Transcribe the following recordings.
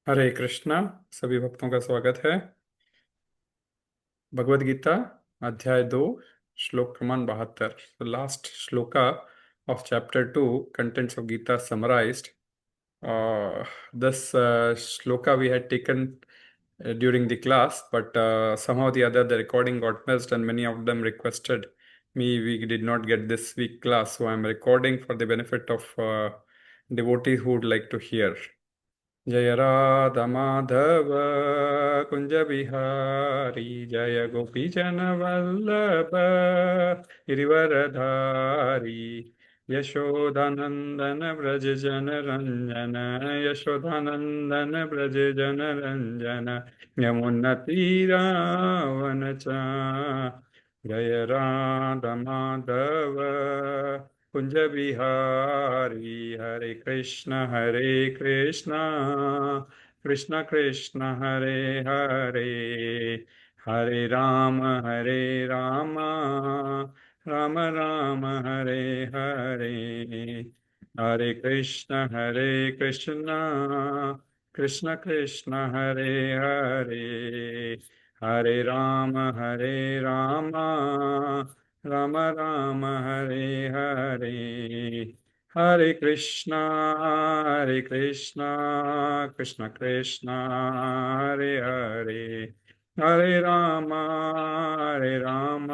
हरे कृष्णा। सभी भक्तों का स्वागत है। भगवद गीता अध्याय 2 श्लोक क्रमांक 72। Last shloka of chapter 2 contents of Gita summarized. This shloka we had taken during the class, but somehow the other the recording got missed and many of them requested me. We did not get this week class, so I'm recording for the benefit of devotees who would like to hear. जय राधा माधव कुंज बिहारी जय गोपीजन वल्लभ गिरिवरधारी यशोदानंदन व्रज जन रंजन यशोदानंदन व्रज जन रंजन यमुना तीरावन जय राधा माधव कुंज बिहारी हरे कृष्ण कृष्ण कृष्ण हरे हरे हरे राम राम राम हरे हरे हरे कृष्ण कृष्ण कृष्ण हरे हरे हरे राम राम राम हरे हरे हरे कृष्णा कृष्ण कृष्ण हरे हरे हरे राम राम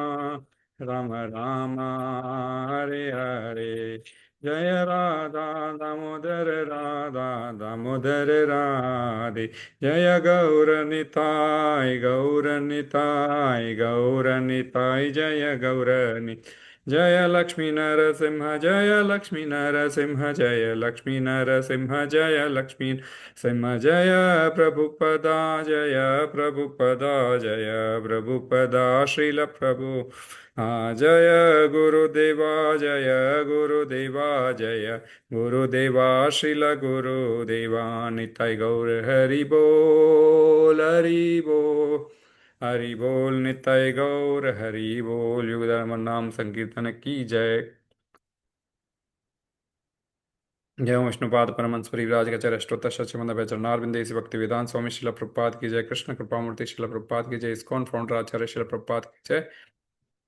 राम हरे हरे जय दामोदर राधे जय गौर निताय जय गौरनि जय लक्ष्मी नरसिंह जय लक्ष्मी नरसिंह जय लक्ष्मी सिंह जय प्रभुपदा श्रील प्रभु जय गुरुदेवा श्रील गुरुदेवा निताय गौर हरि बोल निताय गौर हरि बोल। युग धर्म नाम संकीर्तन की जय। जय विष्णुपाद परमहंस परिव्राज आचार्य अष्टोत्तर शतमंद चरणारविंदे भक्ति वेदांत स्वामी शिला प्रभुपाद की जय। कृष्ण कृपा मूर्ति शिला प्रभुपाद की जय। इस्कॉन फाउंडर आचार्य शिला प्रभुपाद की जय।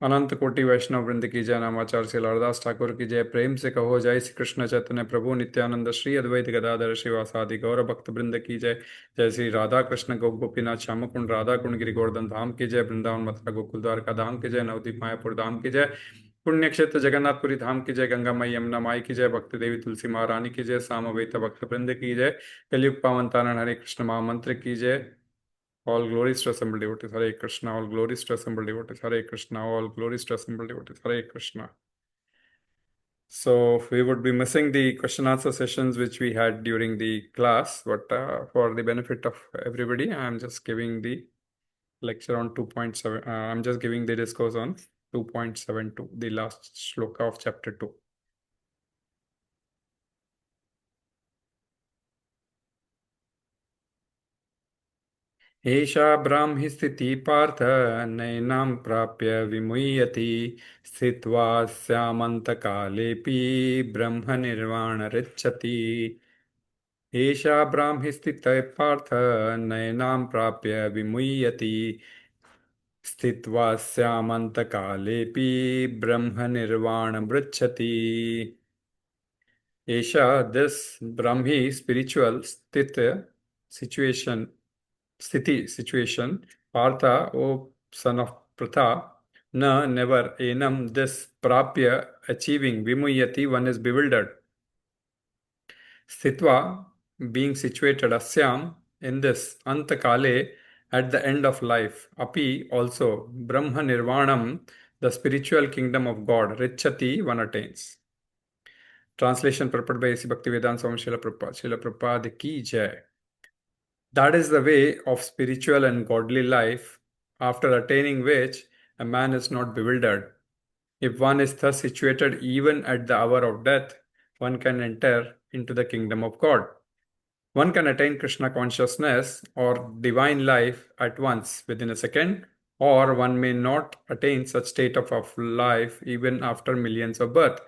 अनंत कोटि वैष्णव वृंद की जय। नामाचार्य श्री लालदास ठाकुर की जय। प्रेम से कहो जय श्री कृष्ण चैतन्य प्रभु नित्यानंद श्री अद्वैत गदाधर श्रीवासादि गौर भक्त वृंद की जय। जय श्री राधा कृष्ण गोपीनाथ श्याम कुंड राधा कुंड गिरि गोवर्धन धाम की जय। वृंदावन मथुरा गोकुल द्वारका धाम की जय। नवदीप मायापुर धाम की जय। पुण्य क्षेत्र जगन्नाथपुरी धाम की जय। गंगा माई यमुना माई की जय। भक्ति देवी तुलसी महारानी की जय। सामवेद भक्त वृंद की जय। कलयुग पावन तारण हरे कृष्ण महामंत्र की जय। All glories to assembled devotees, Hare Krishna. All glories to assembled devotees, Hare Krishna. All glories to assembled devotees, Hare Krishna. So we would be missing the question answer sessions which we had during the class, but for the benefit of everybody, I'm just giving the lecture on 2.7. I'm just giving the discourse on 2.72, the last shloka of chapter 2. एषा ब्राह्मी स्थितिः पार्थ नैनां प्राप्य विमुह्यति स्थित्वास्यामन्तकालेऽपि ब्रह्मनिर्वाण ऋच्छति। एषा ब्राह्मी स्थितिः पार्थ नैनां प्राप्य विमुह्यति स्थित्वास्यामन्तकालेऽपि ब्रह्मनिर्वाण ऋच्छति। Esha, this Brahmi spiritual situation, Partha, O son of Pratha, never, enam, this prāpya, achieving, vimuhyati, one is bewildered. Sthitva, being situated, asyam, in this, anta-kāle, at the end of life, api, also, brahma-nirvāṇam, the spiritual kingdom of God, ṛcchati, one attains. Translation purport by A.C. Bhaktivedanta Swami Srila Prabhupada. Srila Prabhupada ki jai. That is the way of spiritual and godly life, after attaining which a man is not bewildered. If one is thus situated even at the hour of death, one can enter into the kingdom of God. One can attain Krishna consciousness or divine life at once within a second, or one may not attain such state of life even after millions of births.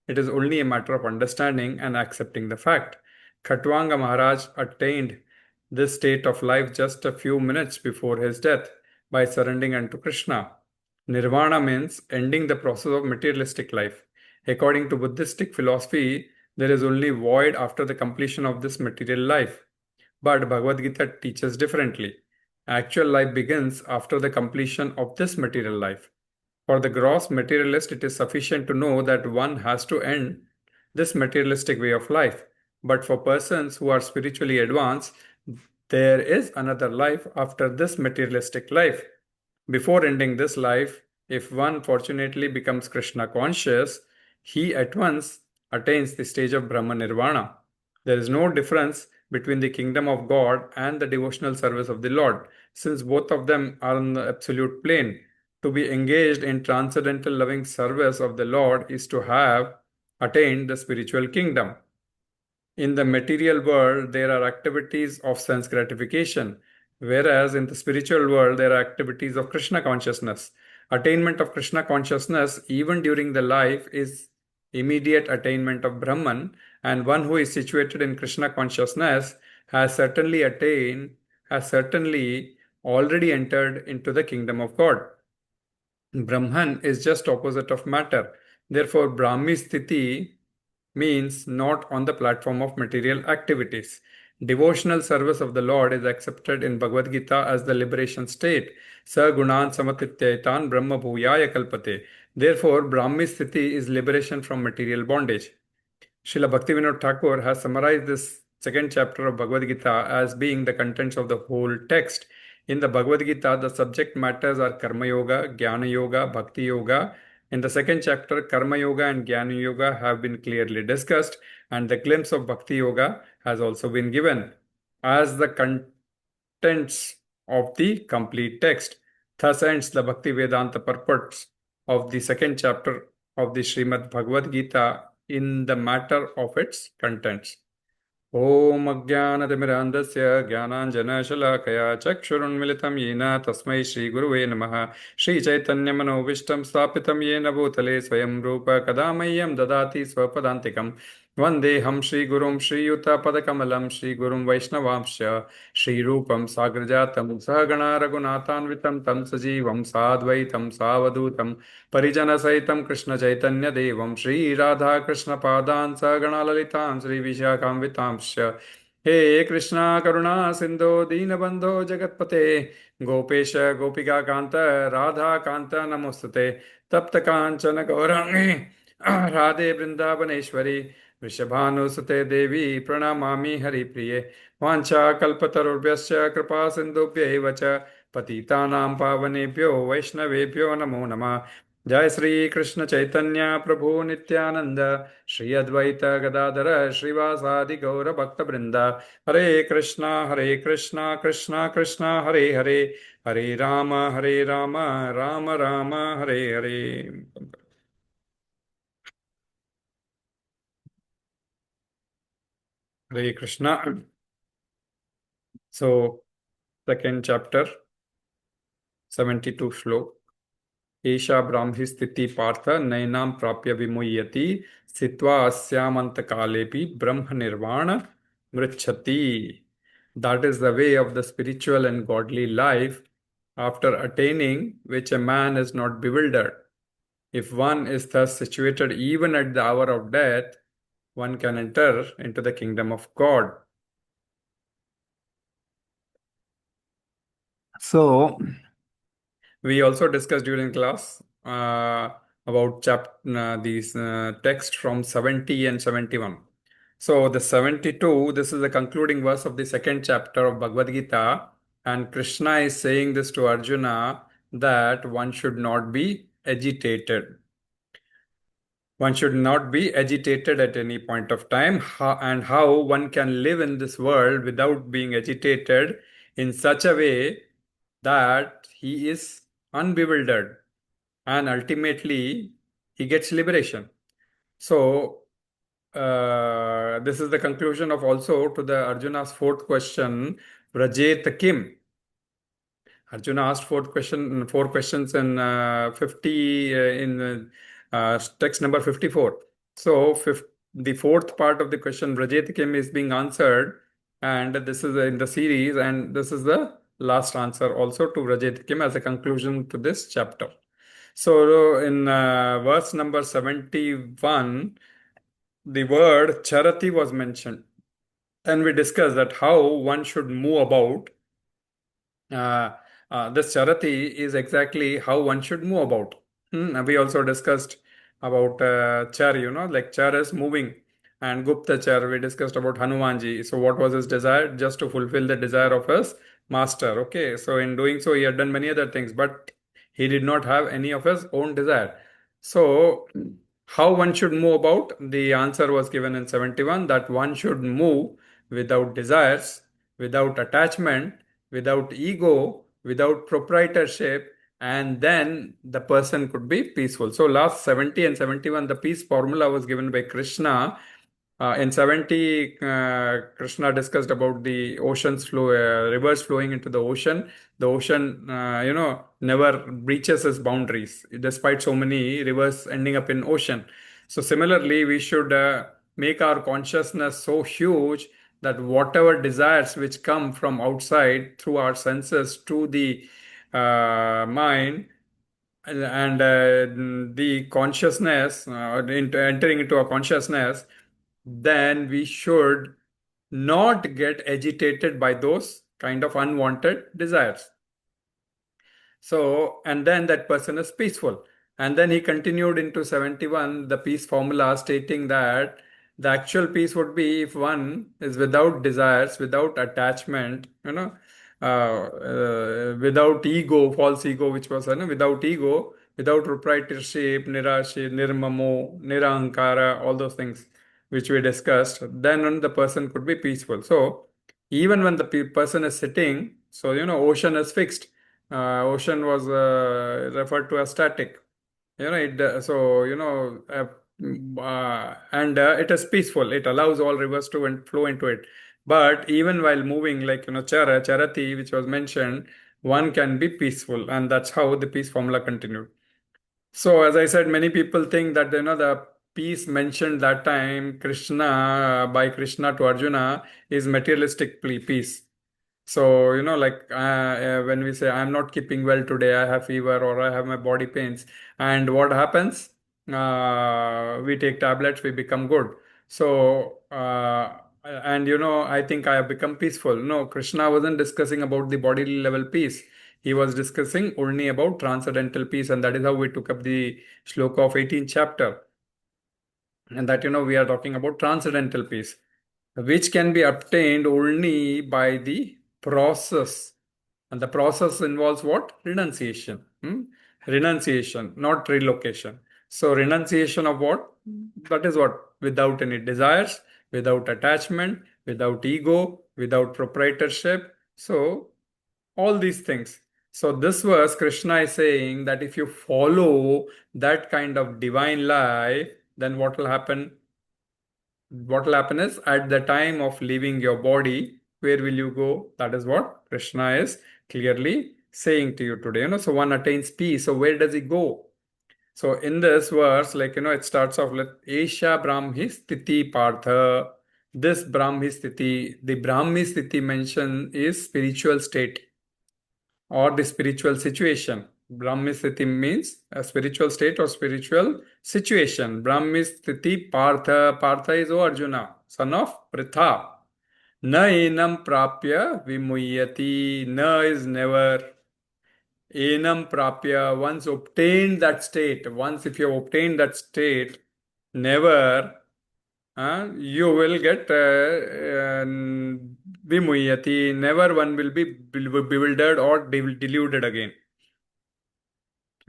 It is only a matter of understanding and accepting the fact. Khatwanga Maharaj attained this state of life just a few minutes before his death by surrendering unto Krishna. Nirvana means ending the process of materialistic life. According to Buddhistic philosophy, there is only void after the completion of this material life. But Bhagavad Gita teaches differently. Actual life begins after the completion of this material life. For the gross materialist, it is sufficient to know that one has to end this materialistic way of life. But for persons who are spiritually advanced, there is another life after this materialistic life. Before ending this life, if one fortunately becomes Krishna conscious, he at once attains the stage of brahma-nirvāṇam. There is no difference between the kingdom of God and the devotional service of the Lord, since both of them are on the absolute plane. To be engaged in transcendental loving service of the Lord is to have attained the spiritual kingdom. In the material world, there are activities of sense gratification, whereas in the spiritual world, there are activities of Krishna consciousness. Attainment of Krishna consciousness, even during the life, is immediate attainment of Brahman, and one who is situated in Krishna consciousness has certainly already entered into the kingdom of God. Brahman is just opposite of matter. Therefore, brahmī sthitiḥ means not on the platform of material activities. Devotional service of the Lord is accepted in Bhagavad Gita as the liberation state. Sa gunan samatityaitan brahma bhuyaya kalpate. Therefore, brahmī sthiti is liberation from material bondage. Srila Bhaktivinoda Thakur has summarized this second chapter of Bhagavad Gita as being the contents of the whole text. In the Bhagavad Gita, the subject matters are Karma Yoga, Jnana Yoga, Bhakti Yoga. In the second chapter, Karma Yoga and Jnana Yoga have been clearly discussed, and the glimpse of Bhakti Yoga has also been given as the contents of the complete text. Thus ends the Bhakti Vedanta purports of the second chapter of the Srimad Bhagavad Gita in the matter of its contents. Om Ajnanatimirandasya Jnananjanashalakaya Chakshurunmilitam Yena Tasmai Shri Guruve Namaha Shri Chaitanya Manovishtam Stapitam Yena Bhutale Swayam Rupa Kadamayam Dadati Swapadantikam Vandeham Shri Gurum Shri Yuta Padakamalam Shri Gurum Vaishnavamsya Shri Rupam Sagrajatam Sahagana Raghunathanvitam Tam Sajivam Sadvaitam Savadutam Parijana Saitam Krishna Chaitanya Devam Shri Radha Krishna Padan Sagana Lalitam Shri Vishakam हे कृष्णा करुणा सिंधो दीनबंधो जगतपते गोपेश गोपिका कांत राधा कांत नमोस्तुते तप्त कांचन गौरांगी राधे वृंदावनेश्वरी वृषभानुसुते देवी प्रणमामि हरिप्रिये वाञ्छा कल्पतरुभ्यश्च कृपा सिन्धुभ्यैव च पतितानां पावनेभ्यो वैष्णवेभ्यो नमो नमः जय श्री कृष्ण चैतन्य प्रभु नित्यानंद श्री अद्वैत गदाधर श्रीवासादि गौर भक्त वृंदा हरे Krishna Krishna Krishna Hare Hare Hare Ram Ram Ram Hare Hare Hare Krishna. So, second chapter, 72 श्लोक. एषा ब्राह्मी स्थिति Partha naināṁ prāpya vimuhyati sthitvāsyām anta-kālepi brahma-nirvāṇam ṛcchati. That is the way of the spiritual and godly life, after attaining which a man is not bewildered. If one is thus situated even at the hour of death, one can enter into the kingdom of God. So, we also discussed during class about these texts from 70 and 71. So the 72, this is the concluding verse of the second chapter of Bhagavad Gita, and Krishna is saying this to Arjuna that one should not be agitated. One should not be agitated at any point of time, and how one can live in this world without being agitated in such a way that he is unbewildered and ultimately he gets liberation. So this is the conclusion of also to the Arjuna's fourth question, Vrajet Kim. Arjuna asked four questions in 50 in text number 54. So the fourth part of the question, Vrajet Kim, is being answered And this is in the series, and this is the last answer also to ṛcchati Kim as a conclusion to this chapter. So in verse number 71, the word ṛcchati was mentioned. And we discussed that how one should move about. Uh, this ṛcchati is exactly how one should move about. We also discussed about char, like char is moving. And Gupta char, we discussed about Hanumanji. So what was his desire? Just to fulfill the desire of his master. Okay, so in doing so, he had done many other things, but he did not have any of his own desire. So how one should move about? The answer was given in 71, that one should move without desires, without attachment, without ego, without proprietorship, and then the person could be peaceful. So last 70 and 71, the peace formula was given by Krishna. In 70, Krishna discussed about the oceans flow, rivers flowing into the ocean. The ocean, never breaches its boundaries, despite so many rivers ending up in ocean. So similarly, we should make our consciousness so huge that whatever desires which come from outside through our senses to the mind, and the consciousness, entering into a consciousness, then we should not get agitated by those kind of unwanted desires. So, and then that person is peaceful. And then he continued into 71, the peace formula, stating that the actual peace would be if one is without desires, without attachment, without ego, false ego, which was without ego, without proprietorship, nirashi, nirmamo, nirahankara, all those things which we discussed, then the person could be peaceful. So even when the person is sitting, so ocean is fixed. Ocean was referred to as static. And it is peaceful. It allows all rivers to flow into it. But even while moving, like ṛcchati, which was mentioned, one can be peaceful, and that's how the peace formula continued. So, as I said, many people think that the peace mentioned that time, Krishna by Krishna to Arjuna, is materialistic peace. So, when we say, I'm not keeping well today, I have fever or I have my body pains, and what happens? We take tablets, we become good. So, and I think I have become peaceful. No, Krishna wasn't discussing about the bodily level peace. He was discussing only about transcendental peace, and that is how we took up the shloka of 18th chapter. And that, we are talking about transcendental peace, which can be obtained only by the process. And the process involves what? Renunciation. Renunciation, not relocation. So renunciation of what? That is what? Without any desires, without attachment, without ego, without proprietorship. So all these things. So this verse, Krishna is saying that if you follow that kind of divine life, then what will happen? What will happen is at the time of leaving your body, where will you go? That is what Krishna is clearly saying to you today. So one attains peace. So where does he go? So in this verse, it starts off with Esha Brahmi Sthiti Partha. This Brahmi Sthiti, the Brahmi Sthiti mentioned is spiritual state or the spiritual situation. Brahmi Sthiti means a spiritual state or spiritual situation. Brahmi Sthiti Partha. Partha is O Arjuna, son of Pritha. Naināṁ prāpya vimuhyati. Na is never. Enam prāpya. Once obtained that state, once if you have obtained that state, never you will get vimuhyati. Never one will be bewildered or deluded again.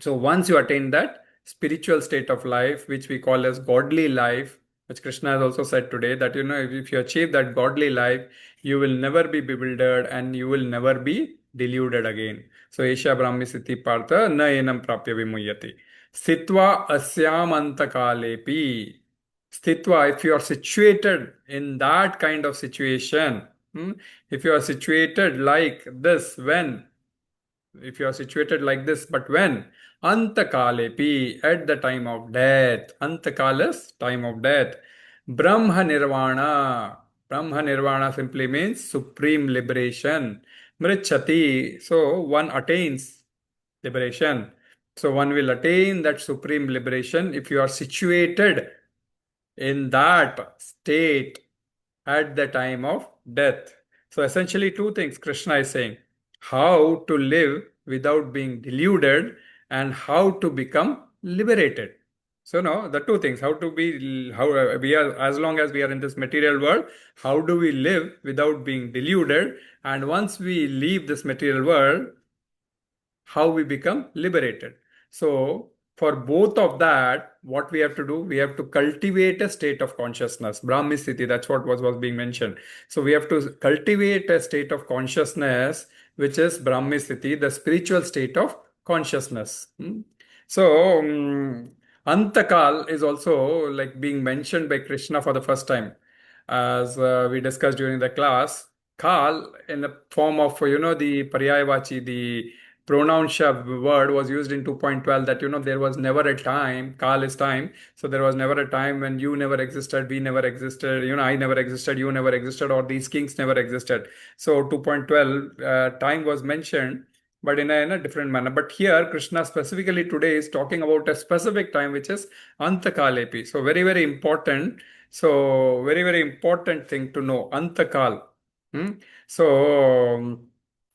So once you attain that spiritual state of life, which we call as godly life, which Krishna has also said today, that if you achieve that godly life, you will never be bewildered and you will never be deluded again. So Esha Brahmi Siddhi Partha na enam prāpya vimuhyati. Sthitvāsyām anta-kālepi. Sthitva, if you are situated in that kind of situation, if you are situated like this, when? If you are situated like this, but when? Anta-kālepi, at the time of death. Anta-kāle is time of death. Brahma-nirvāṇa. Brahma-nirvāṇa simply means supreme liberation. Ṛcchati, so one attains liberation. So one will attain that supreme liberation if you are situated in that state at the time of death. So essentially two things Krishna is saying: how to live without being deluded and how to become liberated. So no, the two things: how to be, how we are, as long as we are in this material world, how do we live without being deluded, and once we leave this material world, how we become liberated. So for both of that, what we have to do, we have to cultivate a state of consciousness. Brahmi sthiti, that's what was being mentioned. So we have to cultivate a state of consciousness, which is Brahmi sthiti, the spiritual state of consciousness. So anta-kāle is also like being mentioned by Krishna for the first time, as we discussed during the class. Kal in the form of, the paryayavachi, the pronoun shav word was used in 2.12, that there was never a time. Kal is time, so there was never a time when you never existed, we never existed, I never existed, you never existed, or these kings never existed. So 2.12 time was mentioned, but in a different manner. But here Krishna specifically today is talking about a specific time, which is anta-kāle. So very, very important. So very, very important thing to know, anta-kāle. So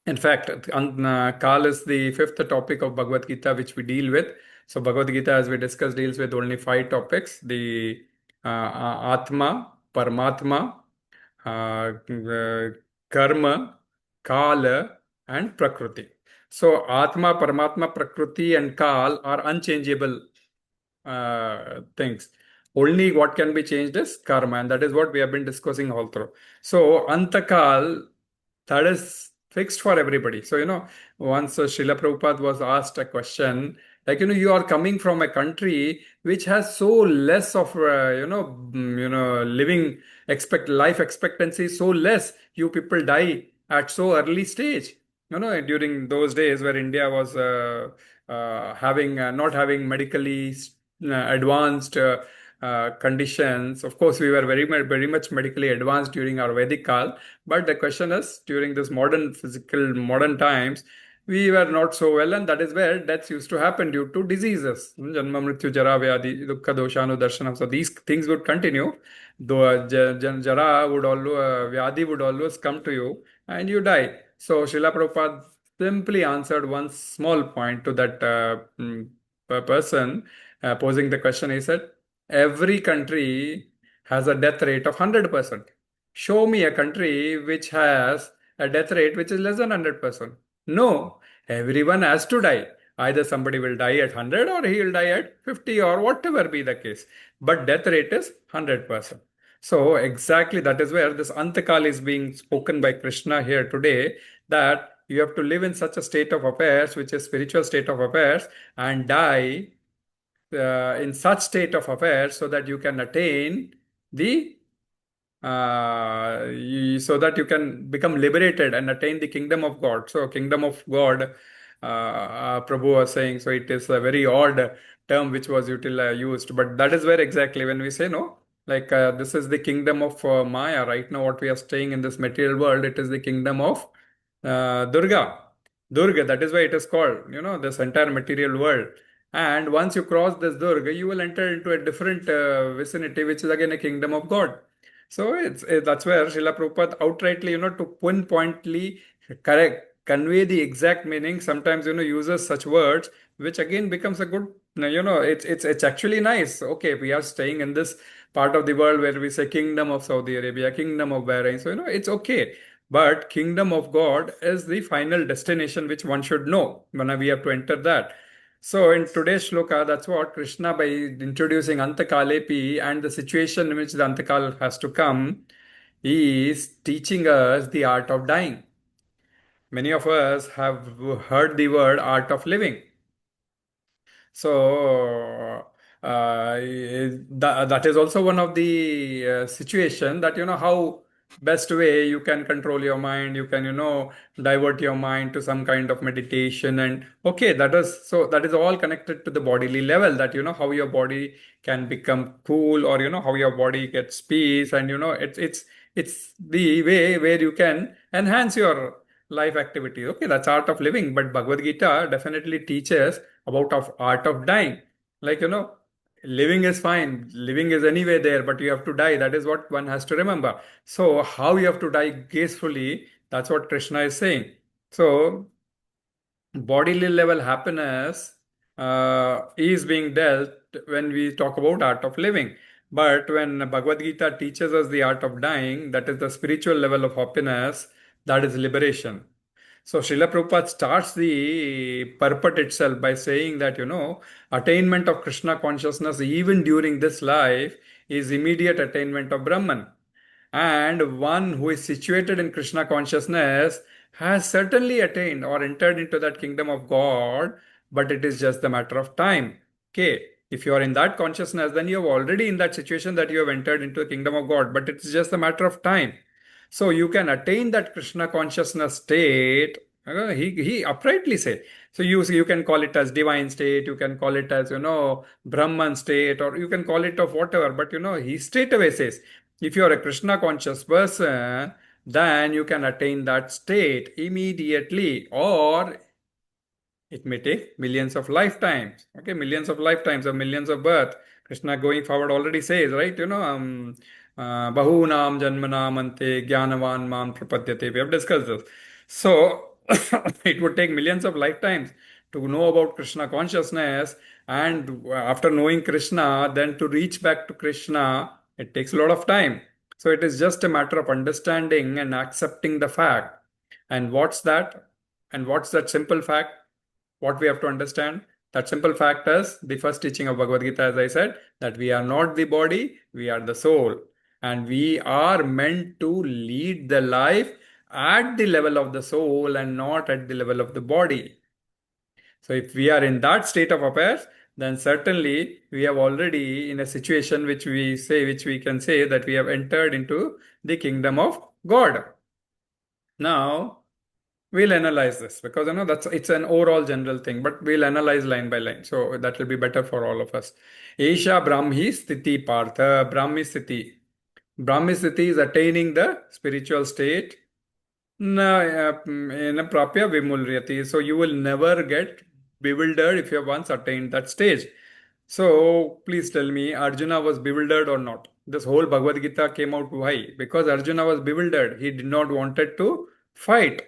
in fact, Kal is the fifth topic of Bhagavad Gita, which we deal with. So Bhagavad Gita, as we discussed, deals with only 5 topics: the Atma, Paramatma, Karma, Kala, and Prakriti. So Atma, Paramatma, Prakriti, and Kal are unchangeable things. Only what can be changed is karma, and that is what we have been discussing all through. So anta-kāle, that is fixed for everybody. So, once Srila Prabhupada was asked a question, like, you are coming from a country which has so less of, living life expectancy is so less. You people die at so early stage. During those days where India was having not having medically advanced conditions. Of course, we were very much medically advanced during our Vedic Kal, but the question is, during this modern times, we were not so well, and that is where deaths used to happen due to diseases. Janma, mrityu, jara, vyadi, dukkha, doshanu, darshanam. So these things would continue. Though jara would always, vyadi would always come to you, and you die. So Srila Prabhupada simply answered one small point to that person posing the question. He said, every country has a death rate of 100%. Show me a country which has a death rate which is less than 100%. No, everyone has to die. Either somebody will die at 100 or he will die at 50 or whatever be the case. But death rate is 100%. So exactly that is where this anta-kāle is being spoken by Krishna here today, that you have to live in such a state of affairs, which is spiritual state of affairs, and die in such state of affairs so that you can attain the so that you can become liberated and attain the kingdom of God. So kingdom of God, Prabhu was saying, so it is a very odd term which was used, but that is where exactly when we say, no, like this is the kingdom of Maya. Right now what we are staying in this material world, it is the kingdom of Durga. That is why it is called, this entire material world. And once you cross this Durga, you will enter into a different vicinity, which is again a kingdom of God. So that's where Srila Prabhupada outrightly, to pinpointly convey the exact meaning, sometimes, uses such words, which again becomes a good, it's actually nice. Okay, we are staying in this part of the world where we say kingdom of Saudi Arabia, kingdom of Bahrain. So, it's okay. But kingdom of God is the final destination which one should know when we have to enter that. So in today's shloka, that's what Krishna, by introducing anta-kāle and the situation in which the anta-kāle has to come, is teaching us the art of dying. Many of us have heard the word art of living. So that is also one of the situation that, how best way you can control your mind, you can, divert your mind to some kind of meditation. And okay, that is all connected to the bodily level, that, how your body can become cool, or, how your body gets peace. And, It's the way where you can enhance your life activity. Okay, that's art of living. But Bhagavad Gita definitely teaches about of art of dying. Like, living is fine. Living is anyway there, but you have to die. That is what one has to remember. So how you have to die gracefully, that's what Krishna is saying. So bodily level happiness is being dealt when we talk about art of living. But when Bhagavad Gita teaches us the art of dying, that is the spiritual level of happiness, that is liberation. So Srila Prabhupada starts the purport itself by saying that, attainment of Krishna consciousness even during this life is immediate attainment of Brahman. And one who is situated in Krishna consciousness has certainly attained or entered into that kingdom of God, but it is just a matter of time. Okay, if you are in that consciousness, then you are already in that situation that you have entered into the kingdom of God, but it's just a matter of time. So you can attain that Krishna consciousness state. He uprightly say. So you can call it as divine state, you can call it as Brahman state, or you can call it of whatever. But he straight away says, if you are a Krishna conscious person, then you can attain that state immediately, or it may take millions of lifetimes. Okay, millions of lifetimes or millions of birth. Krishna going forward already says, right? Bahunam janmanam ante jnanavan mam prapadyate. We have discussed this. So it would take millions of lifetimes to know about Krishna consciousness, and after knowing Krishna, then to reach back to Krishna, it takes a lot of time. So it is just a matter of understanding and accepting the fact. And what's that? And what's that simple fact? What we have to understand? That simple fact is the first teaching of Bhagavad Gita, as I said, that we are not the body, we are the soul. And we are meant to lead the life at the level of the soul and not at the level of the body. So if we are in that state of affairs, then certainly we have already in a situation which we can say that we have entered into the kingdom of God. Now, we'll analyze this because it's an overall general thing, but we'll analyze line by line. So that will be better for all of us. Esha Brahmi Sthiti Partha, Brahmi Sthiti. Brahmi Sthiti is attaining the spiritual state in a prāpya vimuhyati. So you will never get bewildered if you have once attained that stage. So please tell me, Arjuna was bewildered or not? This whole Bhagavad Gita came out why? Because Arjuna was bewildered. He did not wanted to fight.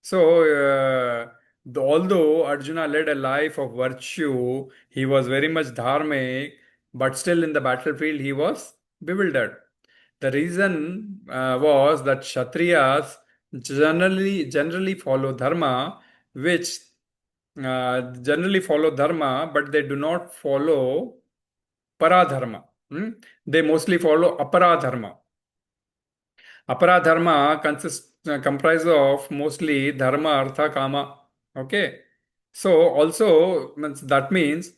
So, although Arjuna led a life of virtue, he was very much dharmic, but still in the battlefield he was bewildered. The reason was that Kshatriyas generally follow dharma, which generally follow dharma, but they do not follow paradharma. They mostly follow aparadharma. Aparadharma comprises of mostly dharma, artha, kama. Okay. So also that means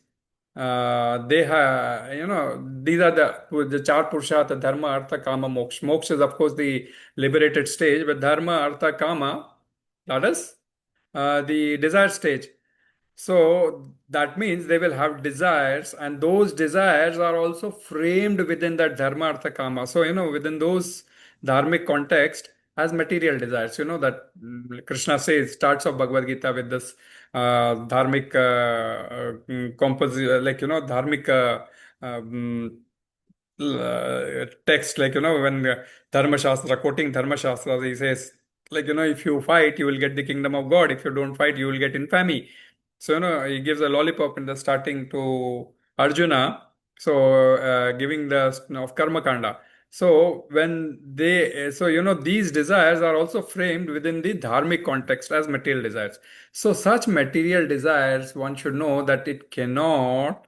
they have, these are the char purushartha, dharma, artha, kama, moksha. Moksha is of course the liberated stage, but dharma, artha, kama, that is the desire stage. So that means they will have desires, and those desires are also framed within that dharma, artha, kama. So, within those dharmic context as material desires, that Krishna says, starts off Bhagavad Gita with this dharmic composite, like, dharmic text, like, when Dharma Shastra, quoting Dharma Shastra, he says, like, if you fight, you will get the kingdom of God. If you don't fight, you will get infamy. So, he gives a lollipop in the starting to Arjuna, so giving the of Karma Kanda. So, these desires are also framed within the dharmic context as material desires. So, such material desires, one should know that it cannot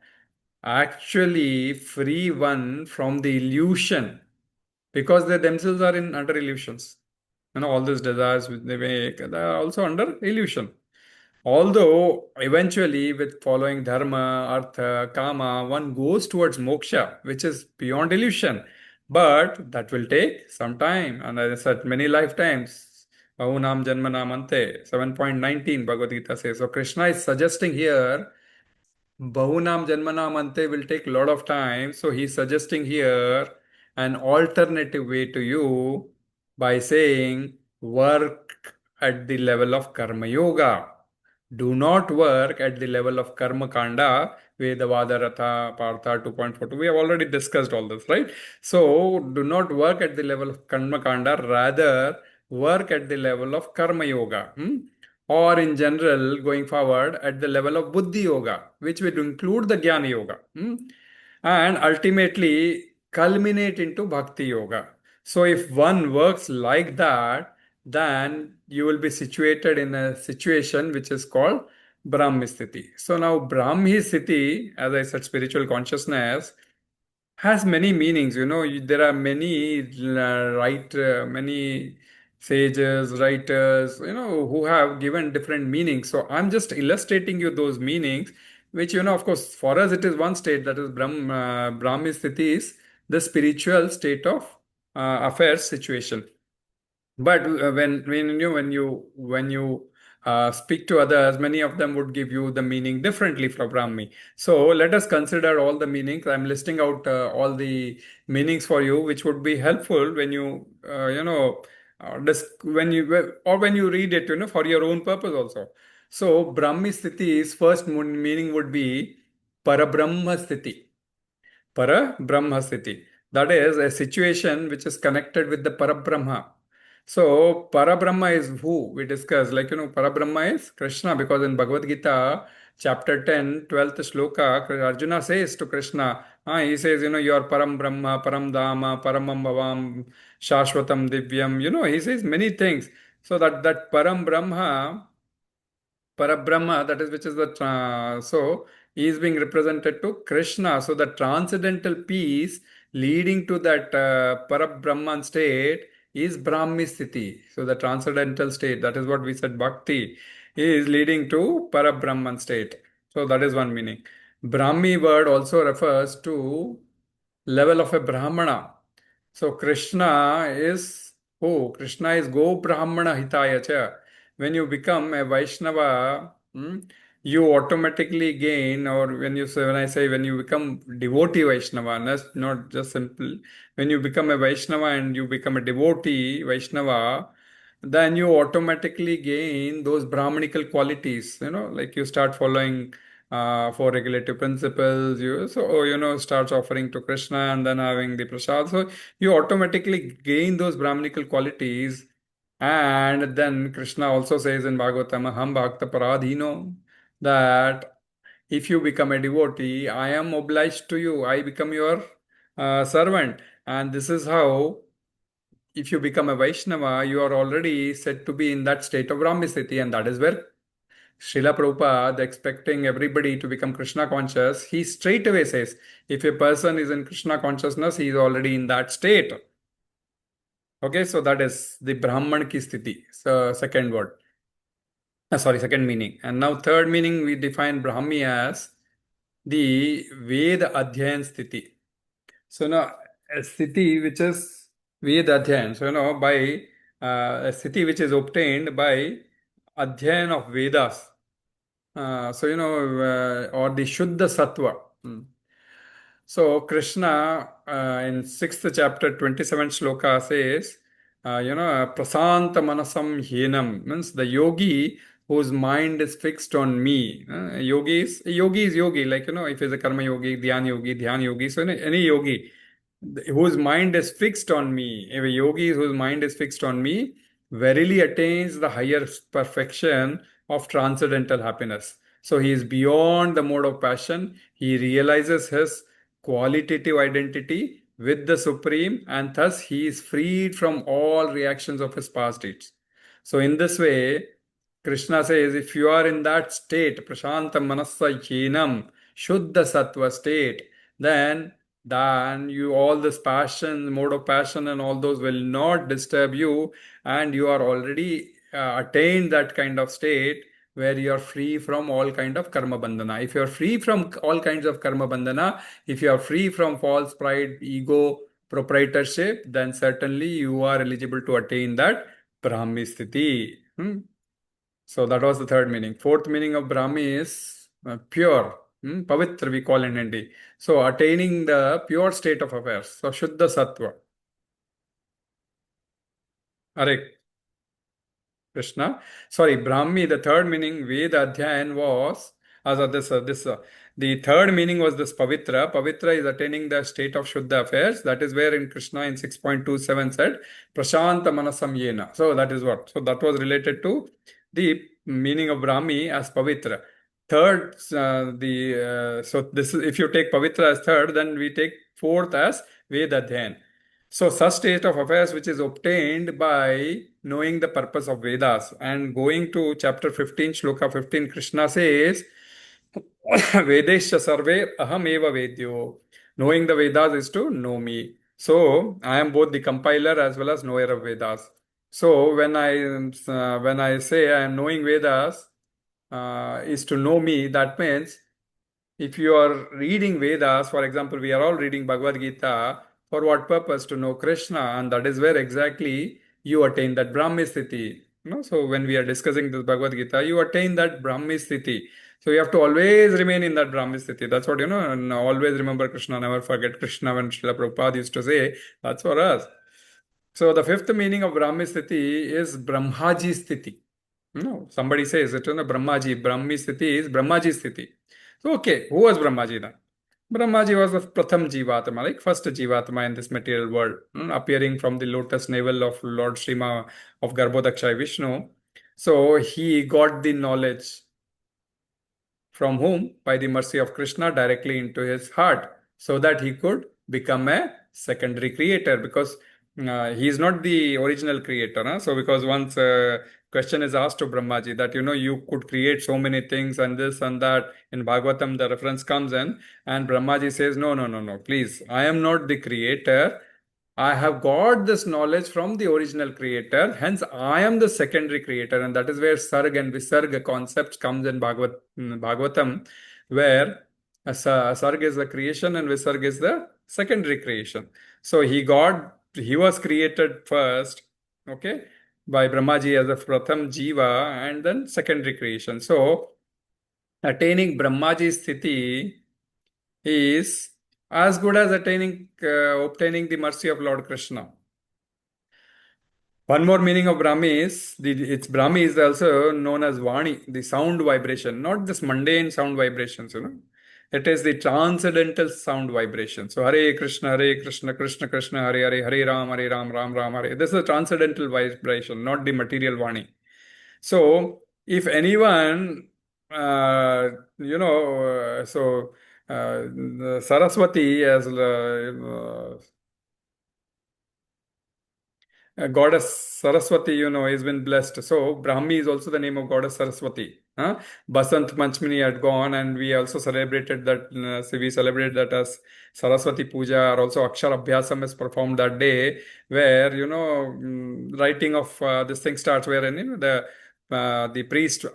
actually free one from the illusion because they themselves are in under illusions. All these desires which they make, they are also under illusion. Although eventually with following dharma, artha, kama, one goes towards moksha, which is beyond illusion. But that will take some time, and as I said, many lifetimes. Bahunam janmanam ante, 7.19 Bhagavad Gita says. So Krishna is suggesting here Bahunam Janmanam Ante will take a lot of time. So he's suggesting here an alternative way to you by saying work at the level of karma yoga. Do not work at the level of karma kanda, Vedavada Ratha, Partha 2.42. We have already discussed all this, right? So do not work at the level of karma kanda, rather work at the level of karma yoga. Or in general, going forward, at the level of buddhi yoga, which will include the jnana yoga. And ultimately culminate into bhakti yoga. So if one works like that, then you will be situated in a situation which is called brahmi sthiti. So now brahmi sthiti, as I said, spiritual consciousness, has many meanings. There are many many sages, writers, who have given different meanings. So I'm just illustrating you those meanings, which, of course, for us it is one state, that is Brahmi Sthiti is the spiritual state of affairs situation. But when you speak to others, many of them would give you the meaning differently from Brahmi. So let us consider all the meanings. I'm listing out all the meanings for you, which would be helpful when you when you read it, for your own purpose also. So Brahmi Sthiti's first meaning would be Parabrahma Sthiti. Parabrahma Sthiti. That is a situation which is connected with the Parabrahma. So, Parabrahma is who we discussed. Parabrahma is Krishna, because in Bhagavad Gita, chapter 10, 12th shloka, Arjuna says to Krishna, he says, you are Param Brahma, Param Dhamma, Paramam Bhavam, Shashwatam Divyam. He says many things. So, that Param Brahma, Parabrahma, that is which is the so he is being represented to Krishna. So the transcendental peace leading to that Parabrahman state is Brahmi Sthiti. So the transcendental state, that is what we said, Bhakti, is leading to Parabrahman state. So that is one meaning. Brahmi word also refers to level of a Brahmana. So Krishna is who? Krishna is Go Brahmana Hitaya Cha. When you become a Vaishnava, you automatically gain, or when you become devotee Vaishnava, not just simple. When you become a Vaishnava and you become a devotee Vaishnava, then you automatically gain those Brahmanical qualities. Like you start following four regulative principles. Starts offering to Krishna and then having the prasad. So you automatically gain those Brahmanical qualities. And then Krishna also says in Bhagavatam, Ham Bhakta Paradhino, that if you become a devotee, I am obliged to you. I become your servant. And this is how, if you become a Vaishnava, you are already said to be in that state of Brahmisthiti, and that is where Srila Prabhupada, expecting everybody to become Krishna conscious, he straight away says, if a person is in Krishna consciousness, he is already in that state. Okay, so that is the Brahman ki sthiti. So second word. Second meaning. And now third meaning, we define Brahmi as the Veda Adhyayan sthiti. So now a sthiti which is Veda Adhyayan. So by a sthiti which is obtained by Adhyayan of Vedas. Or the Shuddha Sattva. So Krishna in 6th chapter, 27th shloka says, Prasanta Manasam Hyenam, means the yogi whose mind is fixed on me. Yogi is yogi, like, if he's a karma yogi, dhyan yogi, so any yogi whose mind is fixed on me, a yogi whose mind is fixed on me, verily attains the higher perfection of transcendental happiness. So he is beyond the mode of passion. He realizes his qualitative identity with the Supreme, and thus he is freed from all reactions of his past deeds. So in this way, Krishna says, if you are in that state, Prashanta Manasa Yenam, Shuddha Sattva state, then you, all this passion, mode of passion and all those will not disturb you, and you are already attained that kind of state where you are free from all kind of karma bandhana. If you are free from all kinds of karma bandhana, if you are free from false pride, ego, proprietorship, then certainly you are eligible to attain that Brahmi Sthiti. So that was the third meaning. Fourth meaning of Brahmi is pure. Pavitra we call in Hindi. So attaining the pure state of affairs. So Shuddha Sattva. Hare Krishna. Sorry, Brahmi, the third meaning, Veda Adhyayan was, the third meaning was this Pavitra. Pavitra is attaining the state of Shuddha affairs. That is where in Krishna in 6.27 said, Prashanta Manasam Yena. So that is what. So that was related to the meaning of Brahmi as Pavitra. Third, so this is, if you take Pavitra as third, then we take fourth as Veda Adhyayan. So, such state of affairs which is obtained by knowing the purpose of Vedas. And going to chapter 15, Shloka 15, Krishna says, Vedesha sarve aham eva vedyo. Knowing the Vedas is to know me. So, I am both the compiler as well as knower of Vedas. So, when I say I am knowing Vedas is to know me, that means if you are reading Vedas, for example, we are all reading Bhagavad Gita, for what purpose? To know Krishna, and that is where exactly you attain that brahmi sthiti. So when we are discussing this Bhagavad Gita, you attain that brahmi sthiti. So you have to always remain in that brahmi sthiti. That's what, and always remember Krishna, never forget Krishna, when Srila Prabhupada used to say, that's for us. So the fifth meaning of brahmi sthiti is Brahmaji sthiti. No, somebody says it, Brahmaji, Brahmi sthiti is Brahmaji sthiti. So, okay, who was Brahmaji then? Brahmaji was the Pratham Jivatma, like first Jivatma in this material world, appearing from the lotus navel of Lord Shrima of Garbhodakshaya Vishnu. So, he got the knowledge from whom? By the mercy of Krishna directly into his heart, so that he could become a secondary creator, because he is not the original creator. So, because once question is asked to Brahmaji that, you could create so many things and this and that. In Bhagavatam, the reference comes in, and Brahmaji says, no, please, I am not the creator. I have got this knowledge from the original creator. Hence, I am the secondary creator. And that is where Sarg and Visarga concepts comes in Bhagavatam, where Sarg is the creation and Visarga is the secondary creation. So, he was created first, okay, by Brahmaji as a Pratham Jiva, and then secondary creation. So, attaining Brahmaji sthiti is as good as obtaining the mercy of Lord Krishna. One more meaning of Brahmi is, its Brahmi is also known as Vani, the sound vibration, not this mundane sound vibrations, It is the transcendental sound vibration. So, Hare Krishna, Krishna Krishna, Hare Hare, Hare Ram, Ram Ram, Hare. This is a transcendental vibration, not the material Vani. So, if anyone, Saraswati as goddess Saraswati, has been blessed. So, Brahmi is also the name of goddess Saraswati. Basant Panchami had gone, and we also celebrated that. We celebrate that as Saraswati Puja, or also Akshara Abhyasam is performed that day, where writing of this thing starts, wherein the priest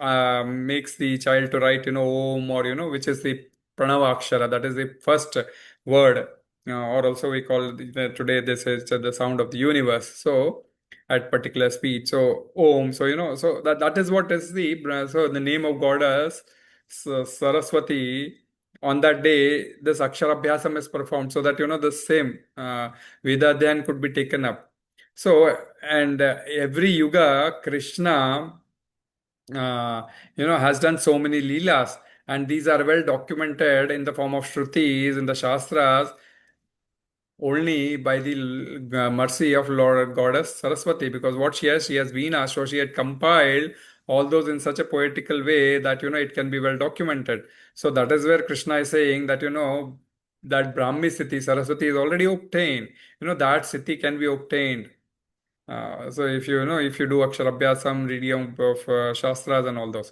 makes the child to write Om, or which is the Pranava Akshara, that is the first word. Or also we call today this is the sound of the universe. So at particular speed. So Om. So so that is what is the name of goddess Saraswati. On that day, this Aksharabhyasam is performed, so that the same Vedadhyan could be taken up. So, and every yuga, Krishna has done so many leelas, and these are well documented in the form of shrutis in the shastras, only by the mercy of Lord Goddess Saraswati, because what she has Veena, so she had compiled all those in such a poetical way that it can be well documented. So that is where Krishna is saying that that Brahmi Sthiti, Saraswati is already obtained. That Sthiti can be obtained. So if you do Aksharabhyasam, reading of Shastras and all those.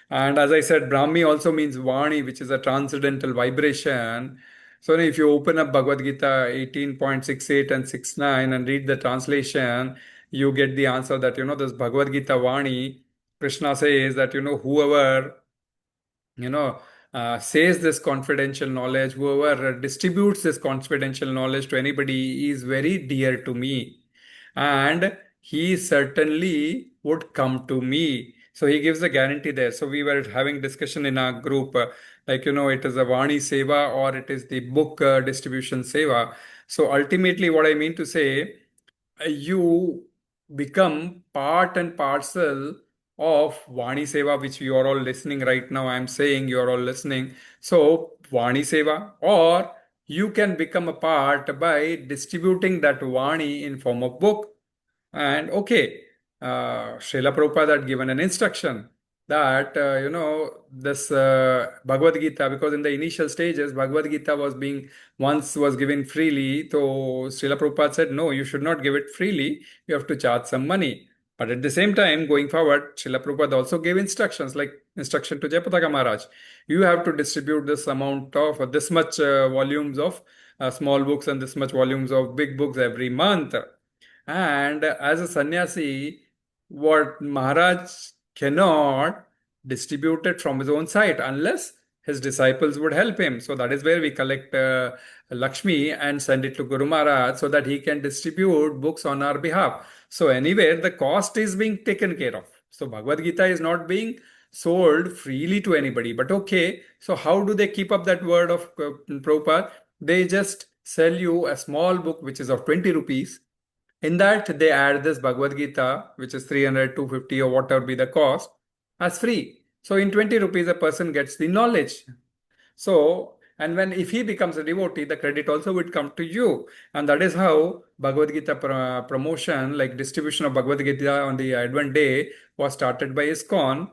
And as I said, Brahmi also means Vani, which is a transcendental vibration. So if you open up Bhagavad Gita 18.68 and 69 and read the translation, you get the answer that, this Bhagavad Gita Vani, Krishna says that, whoever, says this confidential knowledge, whoever distributes this confidential knowledge to anybody is very dear to me. And he certainly would come to me. So he gives a guarantee there. So we were having discussion in our group, it is a Vani Seva or it is the book distribution Seva. So ultimately what I mean to say, you become part and parcel of Vani Seva, which you are all listening right now. I am saying you are all listening. So, Vani Seva, or you can become a part by distributing that Vani in form of book. And okay, Srila Prabhupada had given an instruction that, this Bhagavad Gita, because in the initial stages, Bhagavad Gita was given freely. So Srila Prabhupada said, no, you should not give it freely. You have to charge some money. But at the same time, going forward, Srila Prabhupada also gave instructions, like instruction to Jayapataka Maharaj. You have to distribute this amount of this much volumes of small books and this much volumes of big books every month. And as a sannyasi, what Maharaj cannot distribute it from his own side unless his disciples would help him. So that is where we collect Lakshmi and send it to Guru Maharaj so that he can distribute books on our behalf. So anywhere the cost is being taken care of. So Bhagavad Gita is not being sold freely to anybody. But okay, so how do they keep up that word of Prabhupada? They just sell you a small book which is of 20 rupees. In that, they add this Bhagavad Gita, which is 300, 250 or whatever be the cost, as free. So in 20 rupees, a person gets the knowledge. So, and if he becomes a devotee, the credit also would come to you. And that is how Bhagavad Gita promotion, like distribution of Bhagavad Gita on the Advent Day, was started by ISKCON.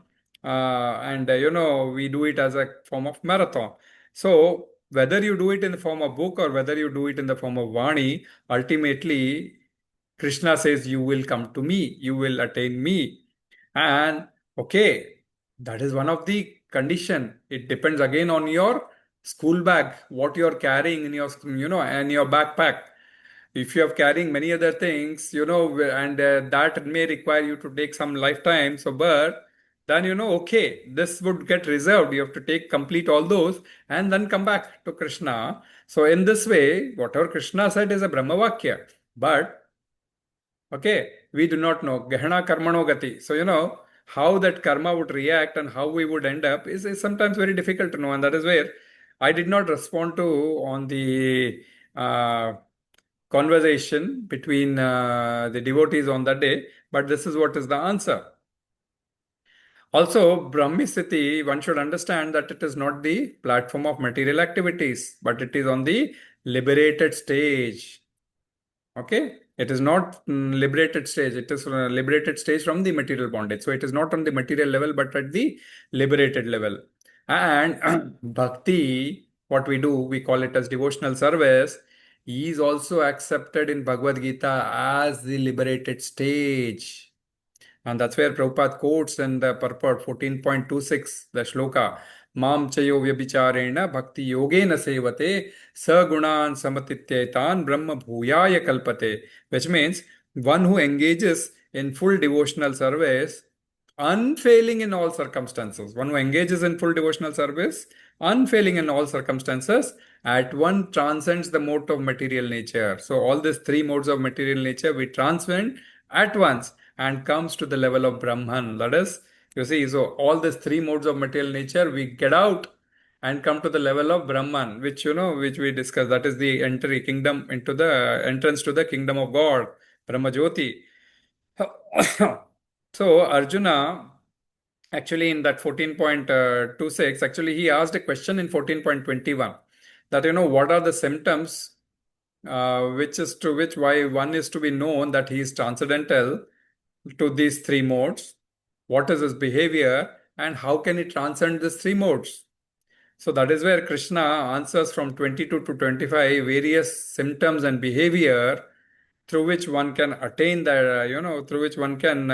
We do it as a form of marathon. So, whether you do it in the form of book or whether you do it in the form of Vani, ultimately, Krishna says, you will come to me, you will attain me. And okay, that is one of the condition. It depends again on your school bag, what you are carrying in your, and your backpack. If you are carrying many other things, and that may require you to take some lifetime. So, but then, okay, this would get reserved. You have to complete all those and then come back to Krishna. So, in this way, whatever Krishna said is a Brahmavakya. But okay, we do not know. Gehana karmano gati. So, how that karma would react and how we would end up is sometimes very difficult to know. And that is where I did not respond to on the conversation between the devotees on that day, but this is what is the answer. Also, Brahmi one should understand that it is not the platform of material activities, but it is on the liberated stage. Okay, it is not liberated stage. It is liberated stage from the material bondage. So it is not on the material level, but at the liberated level. And bhakti, what we do, we call it as devotional service, is also accepted in Bhagavad Gita as the liberated stage. And that's where Prabhupada quotes in the purport 14.26, the shloka, Mam chayo vyabhicharena bhakti yogena sevate sagunan samatityetan brahma bhuyaya kalpate, which means one who engages in full devotional service, unfailing in all circumstances. One who engages in full devotional service, unfailing in all circumstances, at one transcends the mode of material nature. So all these three modes of material nature we transcend at once and comes to the level of Brahman. That is, you see, so all these three modes of material nature, we get out and come to the level of Brahman, which we discussed. That is the entrance to the kingdom of God, Brahma Jyoti. So Arjuna, actually in that 14.26, actually he asked a question in 14.21 that, what are the symptoms why one is to be known that he is transcendental to these three modes, what is his behavior, and how can he transcend these three modes. So that is where Krishna answers from 22 to 25 various symptoms and behavior through which one can attain the, through which one can.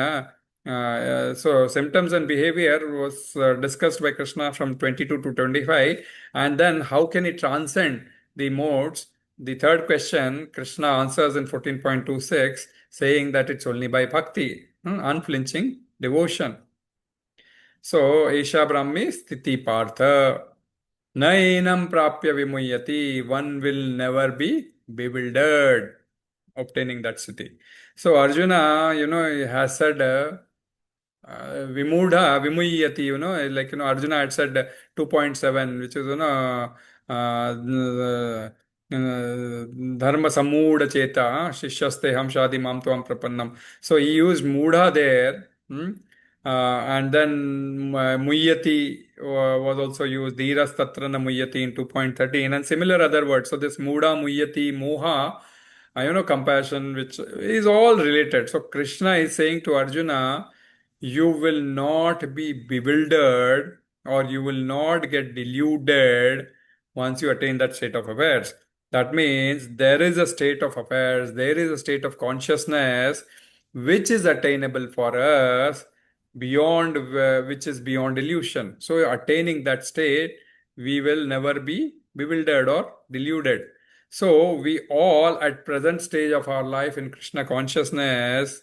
So symptoms and behavior was discussed by Krishna from 22 to 25, and then how can he transcend the modes? The third question Krishna answers in 14.26, saying that it's only by bhakti, unflinching devotion. So, Isha Brahmi sthitiḥ pārtha. Naināṁ prāpya vimuhyati. One will never be bewildered obtaining that city. So Arjuna, has said vimuhyati, Arjuna had said 2.7, which is, dharma samooda cheta shishyaste ham shadi mam tvam prapannam. So he used mudha there. And then muhyati was also used. Dhiras tatrana muhyati in 2.13 and similar other words. So this mudha, muhyati, moha, compassion, which is all related. So Krishna is saying to Arjuna, you will not be bewildered or you will not get deluded once you attain that state of affairs. That means there is a state of affairs, there is a state of consciousness which is attainable for us beyond which is beyond illusion. So attaining that state, we will never be bewildered or deluded. So we all at present stage of our life in Krishna consciousness,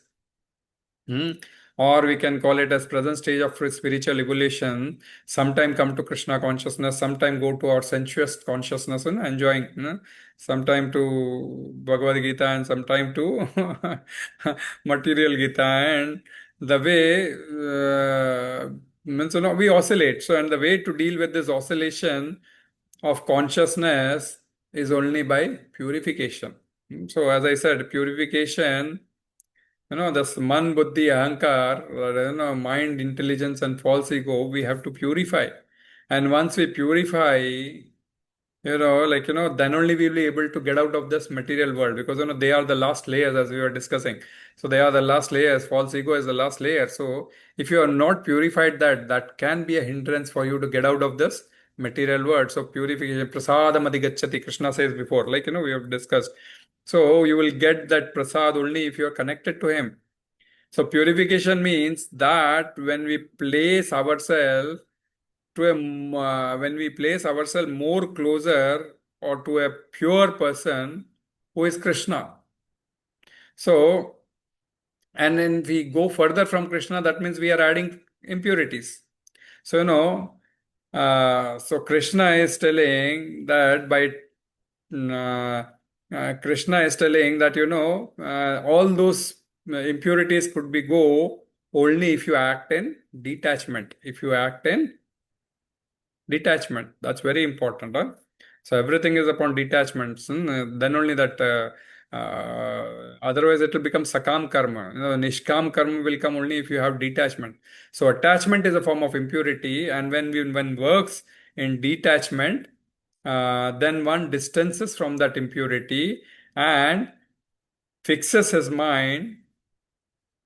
or we can call it as present stage of spiritual evolution, sometime come to Krishna consciousness, sometime go to our sensuous consciousness and enjoying, sometime to Bhagavad Gita and sometime to material Gita. And the way means we oscillate. So and the way to deal with this oscillation of consciousness is only by purification. So as I said, purification, this man, buddhi, ahankar, mind, intelligence, and false ego, we have to purify. And once we purify, then only we will be able to get out of this material world because, they are the last layers as we were discussing. So they are the last layers. False ego is the last layer. So if you are not purified, that can be a hindrance for you to get out of this material world. So purification, prasadam adhigacchati, Krishna says before, we have discussed. So you will get that prasad only if you are connected to him. So purification means that when we place ourselves when we place ourselves more closer or to a pure person who is Krishna. So, and then we go further from Krishna, that means we are adding impurities. So, so Krishna is telling that Krishna is telling that, all those impurities could be go only if you act in detachment. If you act in detachment, that's very important. So everything is upon detachments. Then only that. Otherwise, it will become sakam karma. Nishkam karma will come only if you have detachment. So attachment is a form of impurity, and when works in detachment, then one distances from that impurity and fixes his mind.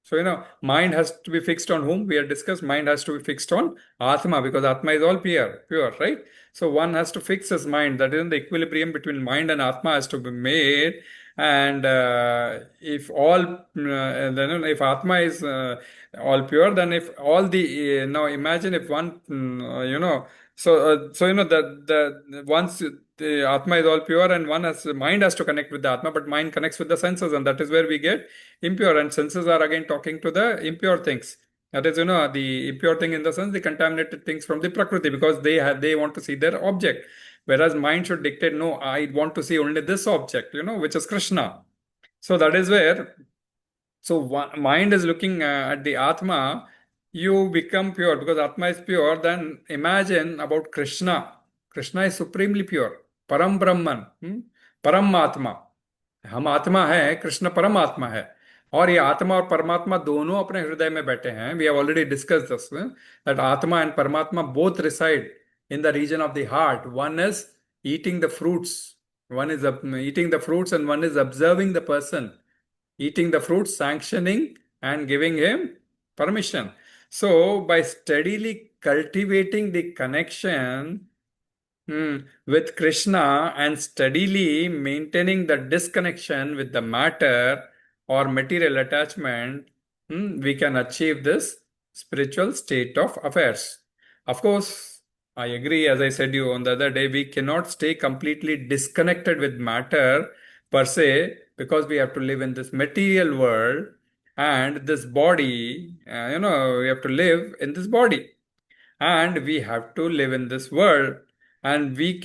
So, mind has to be fixed on whom? We have discussed mind has to be fixed on Atma because Atma is all pure, right? So one has to fix his mind. That is, the equilibrium between mind and Atma has to be made. And if then if Atma is all pure, then if all the now imagine if one that the once the Atma is all pure and mind has to connect with the Atma, but mind connects with the senses, and that is where we get impure, and senses are again talking to the impure things. That is, the impure thing in the sense the contaminated things from the Prakriti because they want to see their object. Whereas mind should dictate, no, I want to see only this object, which is Krishna. So that is where, mind is looking at the Atma, you become pure because Atma is pure. Then imagine about Krishna. Krishna is supremely pure, Param Brahman, Paramatma. हम आत्मा है, कृष्ण परमात्मा है, और ये आत्मा और परमात्मा दोनों अपने हृदय में बैठे हैं. We have already discussed this that atma and paramatma both reside in the region of the heart. One is eating the fruits. One is eating the fruits and one is observing the person. Eating the fruits, sanctioning and giving him permission. So by steadily cultivating the connection with Krishna and steadily maintaining the disconnection with the matter or material attachment, we can achieve this spiritual state of affairs. Of course, I agree, as I said you on the other day, we cannot stay completely disconnected with matter per se because we have to live in this material world and this body, we have to live in this body and we have to live in this world and we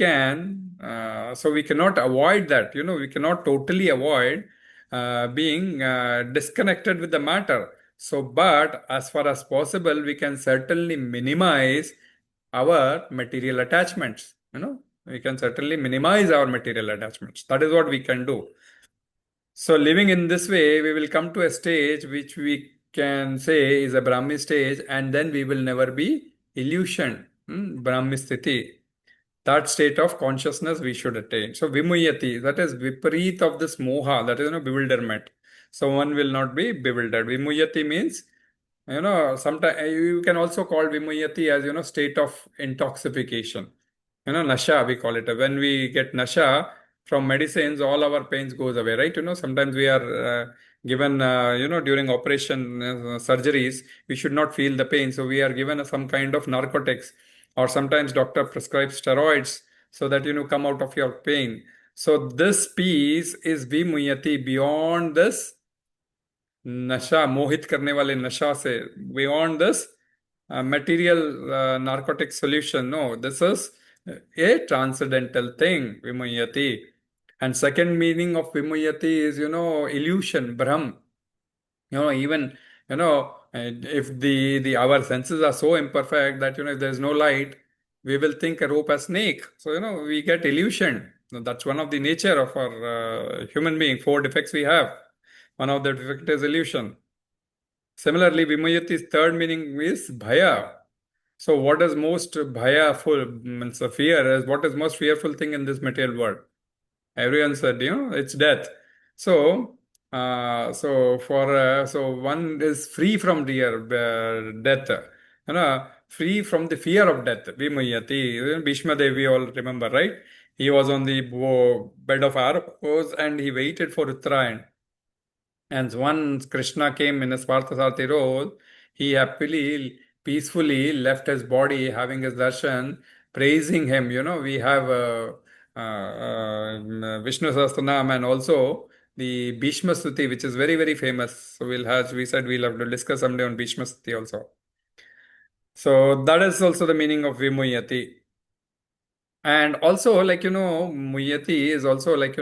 so we cannot avoid that, we cannot totally avoid being disconnected with the matter. So, but as far as possible, we can certainly minimize our material attachments, We can certainly minimize our material attachments. That is what we can do. So living in this way, we will come to a stage which we can say is a Brahmi stage, and then we will never be illusioned. Brahmi sthiti. That state of consciousness we should attain. So vimuhyati, that is viparit of this moha, that is bewilderment. So one will not be bewildered. Vimuhyati means, sometimes you can also call vimuhyati as, state of intoxication. Nasha, we call it. When we get nasha from medicines, all our pains goes away, right? Sometimes we are given, during operation surgeries, we should not feel the pain. So we are given some kind of narcotics, or sometimes doctor prescribes steroids so that, come out of your pain. So this peace is vimuhyati, beyond this नशा, मोहित करने वाले नशा से, beyond this material narcotic solution. No, this is a transcendental thing, vimuhyati. And second meaning of vimuhyati is, illusion, brahm. Even, if the our senses are so imperfect that, if there is no light, we will think a rope as snake. So, we get illusion. That's one of the nature of our human being. 4 defects we have. One of the defects is illusion. Similarly, vimuhyati's third meaning is bhaya. So what is most bhayaful, means a fear, is what is most fearful thing in this material world? Everyone said, it's death. So, so one is free from death, free from the fear of death. Vimuhyati, Bhishma Devi, all remember, right? He was on the bed of arrows and he waited for Uttarayan. And once Krishna came in his partha role, he happily, peacefully left his body, having his darshan, praising him. We have Vishnu Sahasranam and also the Bhishma Stuti, which is very, very famous. So we said we'll have to discuss someday on Bhishma Stuti also. So that is also the meaning of vimuhyati. And also, muhyati is also like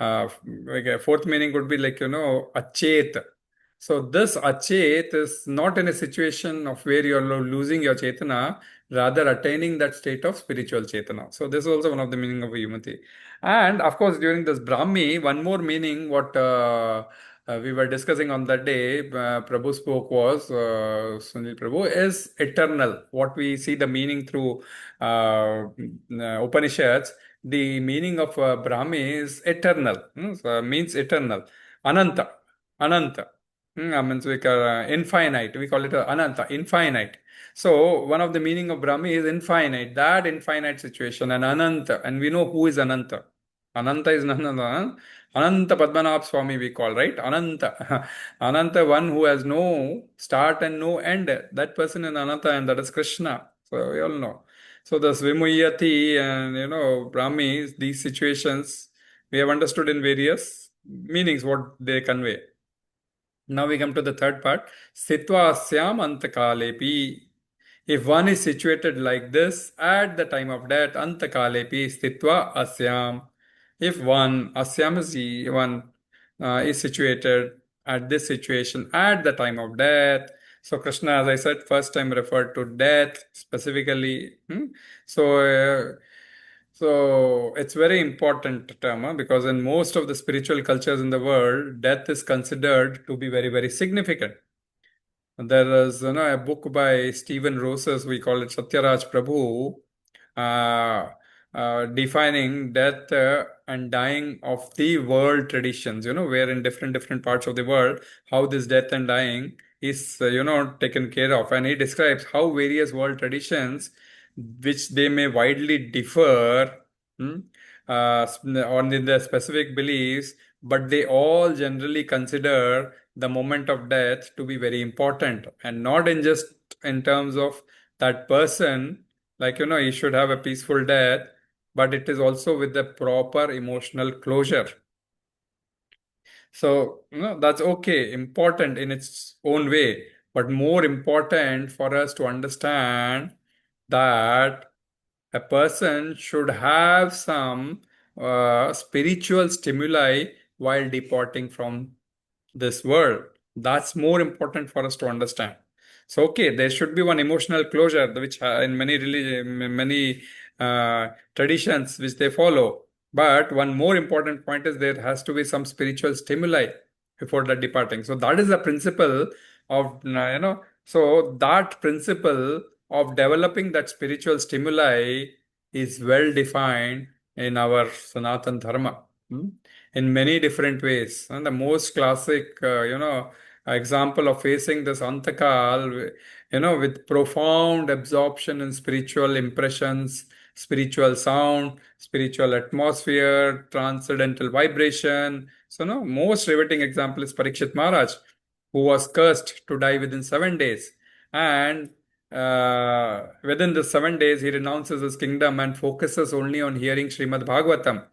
a fourth meaning would be achet. So this achet is not in a situation of where you're losing your chetana, rather attaining that state of spiritual chetana. So this is also one of the meaning of vimuhyati. And of course, during this brahmi, one more meaning what we were discussing on that day, Prabhu spoke was, Sunil Prabhu, is eternal. What we see the meaning through Upanishads, the meaning of Brahmi is eternal, so means eternal. Ananta, Ananta, means infinite, we call it Ananta, infinite. So one of the meaning of Brahmi is infinite, that infinite situation, and Ananta, and we know who is Ananta. Ananta is none other. Ananta Padmanabh Swami we call, right? Ananta. Ananta, one who has no start and no end. That person is Ananta, and that is Krishna. So we all know. So this vimuhyati and Brahmi, these situations we have understood in various meanings what they convey. Now we come to the third part. Sthitvāsyām anta-kālepi. If one is situated like this at the time of death, anta-kālepi sthitvāsyām. If one, asyam is one, is situated at this situation at the time of death. So Krishna, as I said, first time referred to death specifically. So it's very important term, because in most of the spiritual cultures in the world, death is considered to be very, very significant. There is a book by Stephen Roses, we call it Satyaraj Prabhu, defining death and dying of the world traditions, where in different parts of the world, how this death and dying is, taken care of. And he describes how various world traditions, which they may widely differ on the specific beliefs, but they all generally consider the moment of death to be very important, and not in just in terms of that person, he should have a peaceful death, but it is also with the proper emotional closure. So, that's okay, important in its own way, but more important for us to understand that a person should have some spiritual stimuli while departing from this world. That's more important for us to understand. So, okay, there should be one emotional closure, which in many traditions which they follow. But one more important point is there has to be some spiritual stimuli before the departing. So that is the principle of, so that principle of developing that spiritual stimuli is well defined in our Sanatan Dharma, in many different ways. And the most classic, example of facing this anta-kāle, with profound absorption in spiritual impressions, spiritual sound, spiritual atmosphere, transcendental vibration. So, no, most riveting example is Parikshit Maharaj, who was cursed to die within 7 days. And within the 7 days, he renounces his kingdom and focuses only on hearing Srimad Bhagavatam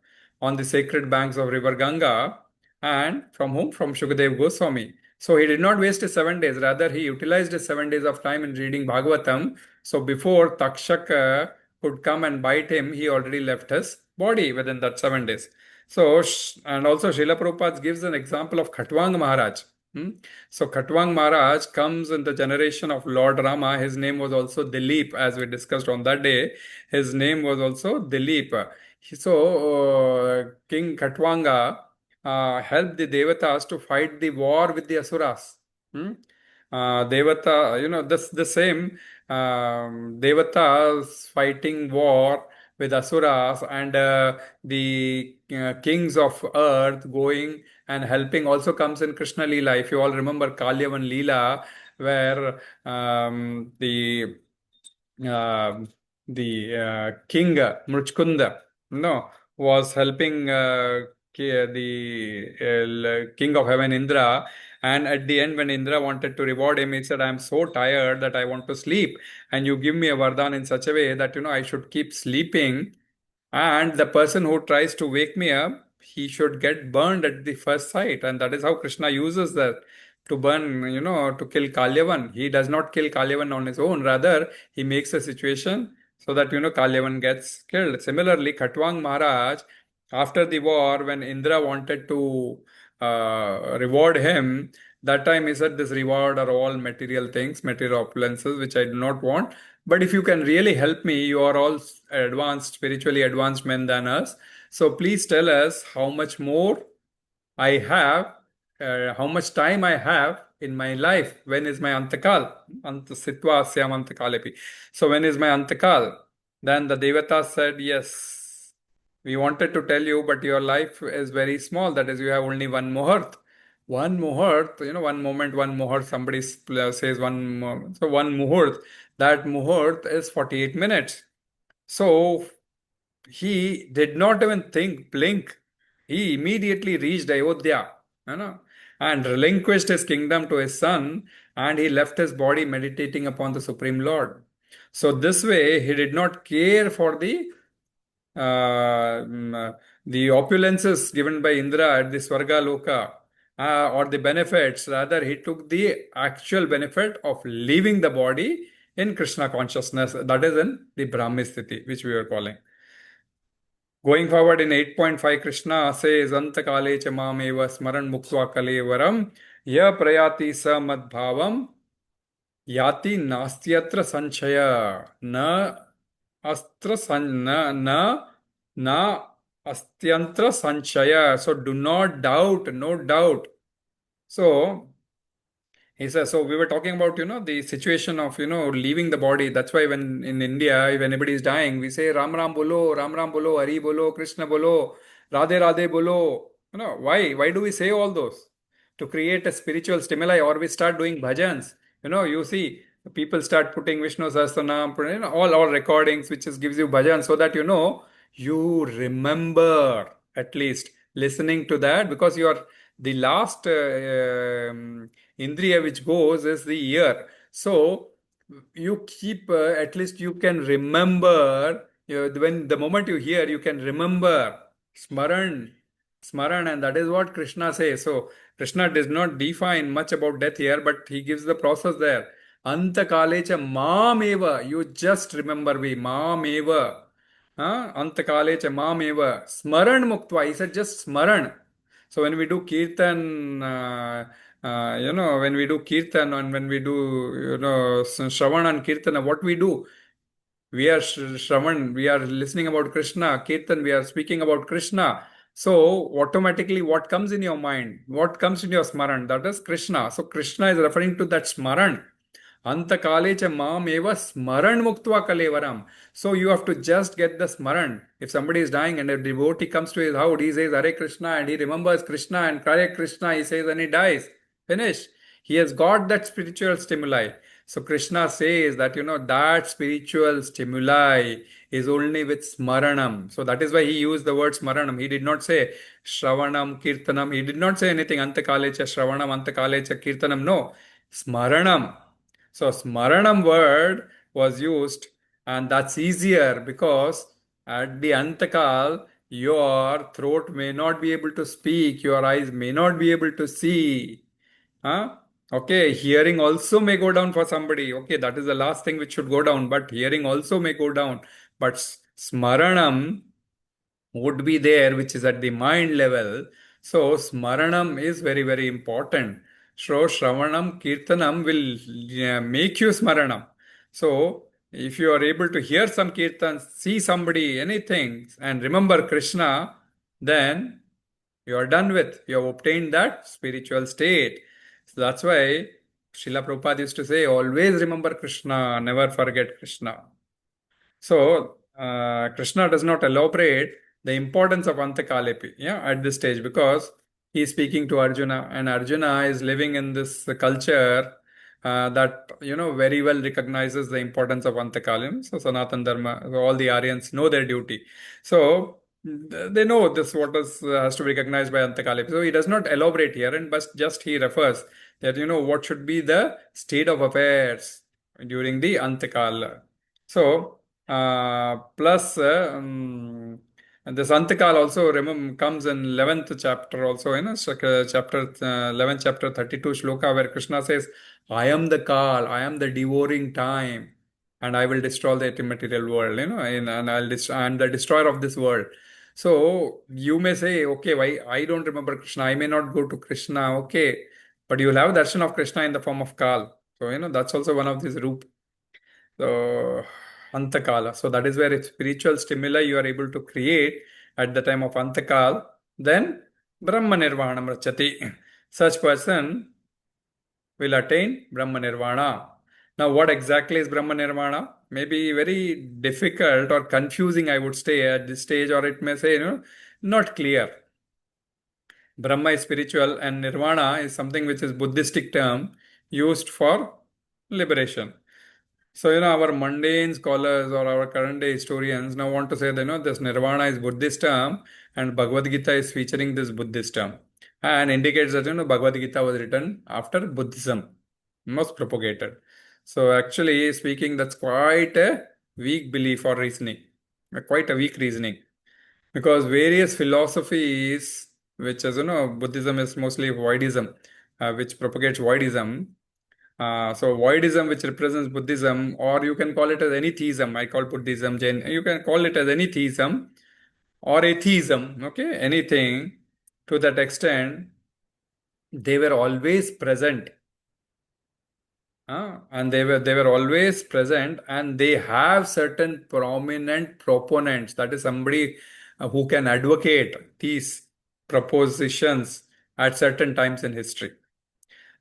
on the sacred banks of river Ganga. And from whom? From Shukadev Goswami. So he did not waste his 7 days. Rather, he utilized his 7 days of time in reading Bhagavatam. So before Takshaka could come and bite him, he already left his body within that 7 days. So, and also Srila Prabhupada gives an example of Khatwang Maharaj. So Khatwang Maharaj comes in the generation of Lord Rama. His name was also Dilip, as we discussed on that day. His name was also Dilip. So King Khatwanga helped the Devatas to fight the war with the Asuras. Devata, this the same Devatas fighting war with Asuras, and the kings of earth going and helping also comes in Krishna Leela. If you all remember Kalyavan Leela, where the king Mruchkunda, was helping the king of heaven Indra. And at the end, when Indra wanted to reward him, he said, "I am so tired that I want to sleep. And you give me a vardhan in such a way that, I should keep sleeping. And the person who tries to wake me up, he should get burned at the first sight." And that is how Krishna uses that to burn, to kill Kalyavan. He does not kill Kalyavan on his own. Rather, he makes a situation so that, Kalyavan gets killed. Similarly, Khatwang Maharaj, after the war, when Indra wanted to reward him, that time he said, "This reward are all material things, material opulences, which I do not want. But if you can really help me, you are all advanced, spiritually advanced men than us. So please tell us how much more I have, how much time I have in my life. When is my anta-kāle? Sthitvāsyām anta-kālepi. So when is my anta-kāle?" Then the Devata said, "Yes, we wanted to tell you, but your life is very small. That is, you have only one muhurt. One muhurt, one moment, one muhurt, somebody says one, so one muhurt, that muhurt is 48 minutes. So he did not even blink. He immediately reached Ayodhya, and relinquished his kingdom to his son, and he left his body meditating upon the Supreme Lord. So this way, he did not care for the opulences given by Indra at the Swarga Loka, or the benefits. Rather, he took the actual benefit of leaving the body in Krishna consciousness. That is in the brahmī sthiti, which we are calling. Going forward in 8.5, Krishna says, "anta-kāle ca māmeva smaran muktva kalevaram ya prayati sa madbhavam yati nastyatra sanchaya na astra san na astyantra sanchaya." So do not doubt, no doubt. So he says, so we were talking about, the situation of, leaving the body. That's why when in India, if anybody is dying, we say Ram Ram Bolo, Ram Ram Bolo, Hari Bolo, Krishna Bolo, Radhe Radhe Bolo. Why? Why do we say all those? To create a spiritual stimuli, or we start doing bhajans. You see, people start putting Vishnu Sahasranam, all recordings, which just gives you bhajan, so that, you remember at least listening to that, because you are the last Indriya which goes is the ear. So you keep, at least you can remember, when the moment you hear, you can remember, smaran, and that is what Krishna says. So Krishna does not define much about death here, but he gives the process there. Anta-kāle ca māmeva, you just remember me, māmeva. Anta-kāle cha māmeva. Smaran muktva, he said just smaran. So when we do kirtan, when we do kirtan and when we do, Shravan and Kirtana, what we do? We are Shravan, we are listening about Krishna. Kirtan, we are speaking about Krishna. So automatically what comes in your mind? What comes in your smaran? That is Krishna. So Krishna is referring to that smaran. anta-kāle cha mam eva smaran muktva kalevaram. So you have to just get the smaran. If somebody is dying and a devotee comes to his house, he says Hare Krishna and he remembers Krishna and Hare Krishna, he says and he dies. Finish. He has got that spiritual stimuli. So Krishna says that, that spiritual stimuli is only with smaranam. So that is why he used the word smaranam. He did not say shravanam, kirtanam. He did not say anything anta-kāle cha shravanam, anta-kāle cha kirtanam. No, smaranam. So smaranam word was used, and that's easier because at the anta-kāl, your throat may not be able to speak, your eyes may not be able to see. Huh? Okay, hearing also may go down for somebody. Okay, that is the last thing which should go down, but hearing also may go down. But smaranam would be there, which is at the mind level. So smaranam is very, very important. So Shravanam, Kirtanam will make you smaranam. So if you are able to hear some kirtan, see somebody, anything, and remember Krishna, then you are done with. You have obtained that spiritual state. So that's why Srila Prabhupada used to say, always remember Krishna, never forget Krishna. So Krishna does not elaborate the importance of anta-kāle, at this stage, because he is speaking to Arjuna, and Arjuna is living in this culture that very well recognizes the importance of anta-kāle. So Sanatana Dharma, so all the Aryans know their duty. So they know this what has to be recognized by anta-kāle. So he does not elaborate here, and but just he refers that what should be the state of affairs during the anta-kāla. So plus and this anta-kāle also comes in 11th chapter also, chapter 11, chapter 32 shloka, where Krishna says, I am the Kal, I am the devouring time, and I will destroy the material world, and I'm the destroyer of this world. So you may say, okay, why I don't remember Krishna, I may not go to Krishna, okay, but you will have darshan of Krishna in the form of Kal. So that's also one of these roop. So anta-kāla. So that is where if spiritual stimuli you are able to create at the time of anta-kāla, then brahma-nirvāṇam ṛcchati. Such person will attain brahma-nirvāṇa. Now, what exactly is brahma-nirvāṇa? Maybe very difficult or confusing, I would say, at this stage, or it may say, not clear. Brahma is spiritual and nirvana is something which is Buddhistic term used for liberation. So, our mundane scholars or our current day historians now want to say that, this nirvana is Buddhist term and Bhagavad Gita is featuring this Buddhist term and indicates that, Bhagavad Gita was written after Buddhism was propagated. So, actually speaking, that's quite a weak belief or reasoning, quite a weak reasoning, because various philosophies, which as Buddhism is mostly voidism, which propagates voidism. So voidism, which represents Buddhism, or you can call it as any theism. I call Buddhism, Jain. You can call it as any theism or atheism. Okay, anything to that extent. They were always present, and they were always present, and they have certain prominent proponents. That is somebody who can advocate these propositions at certain times in history.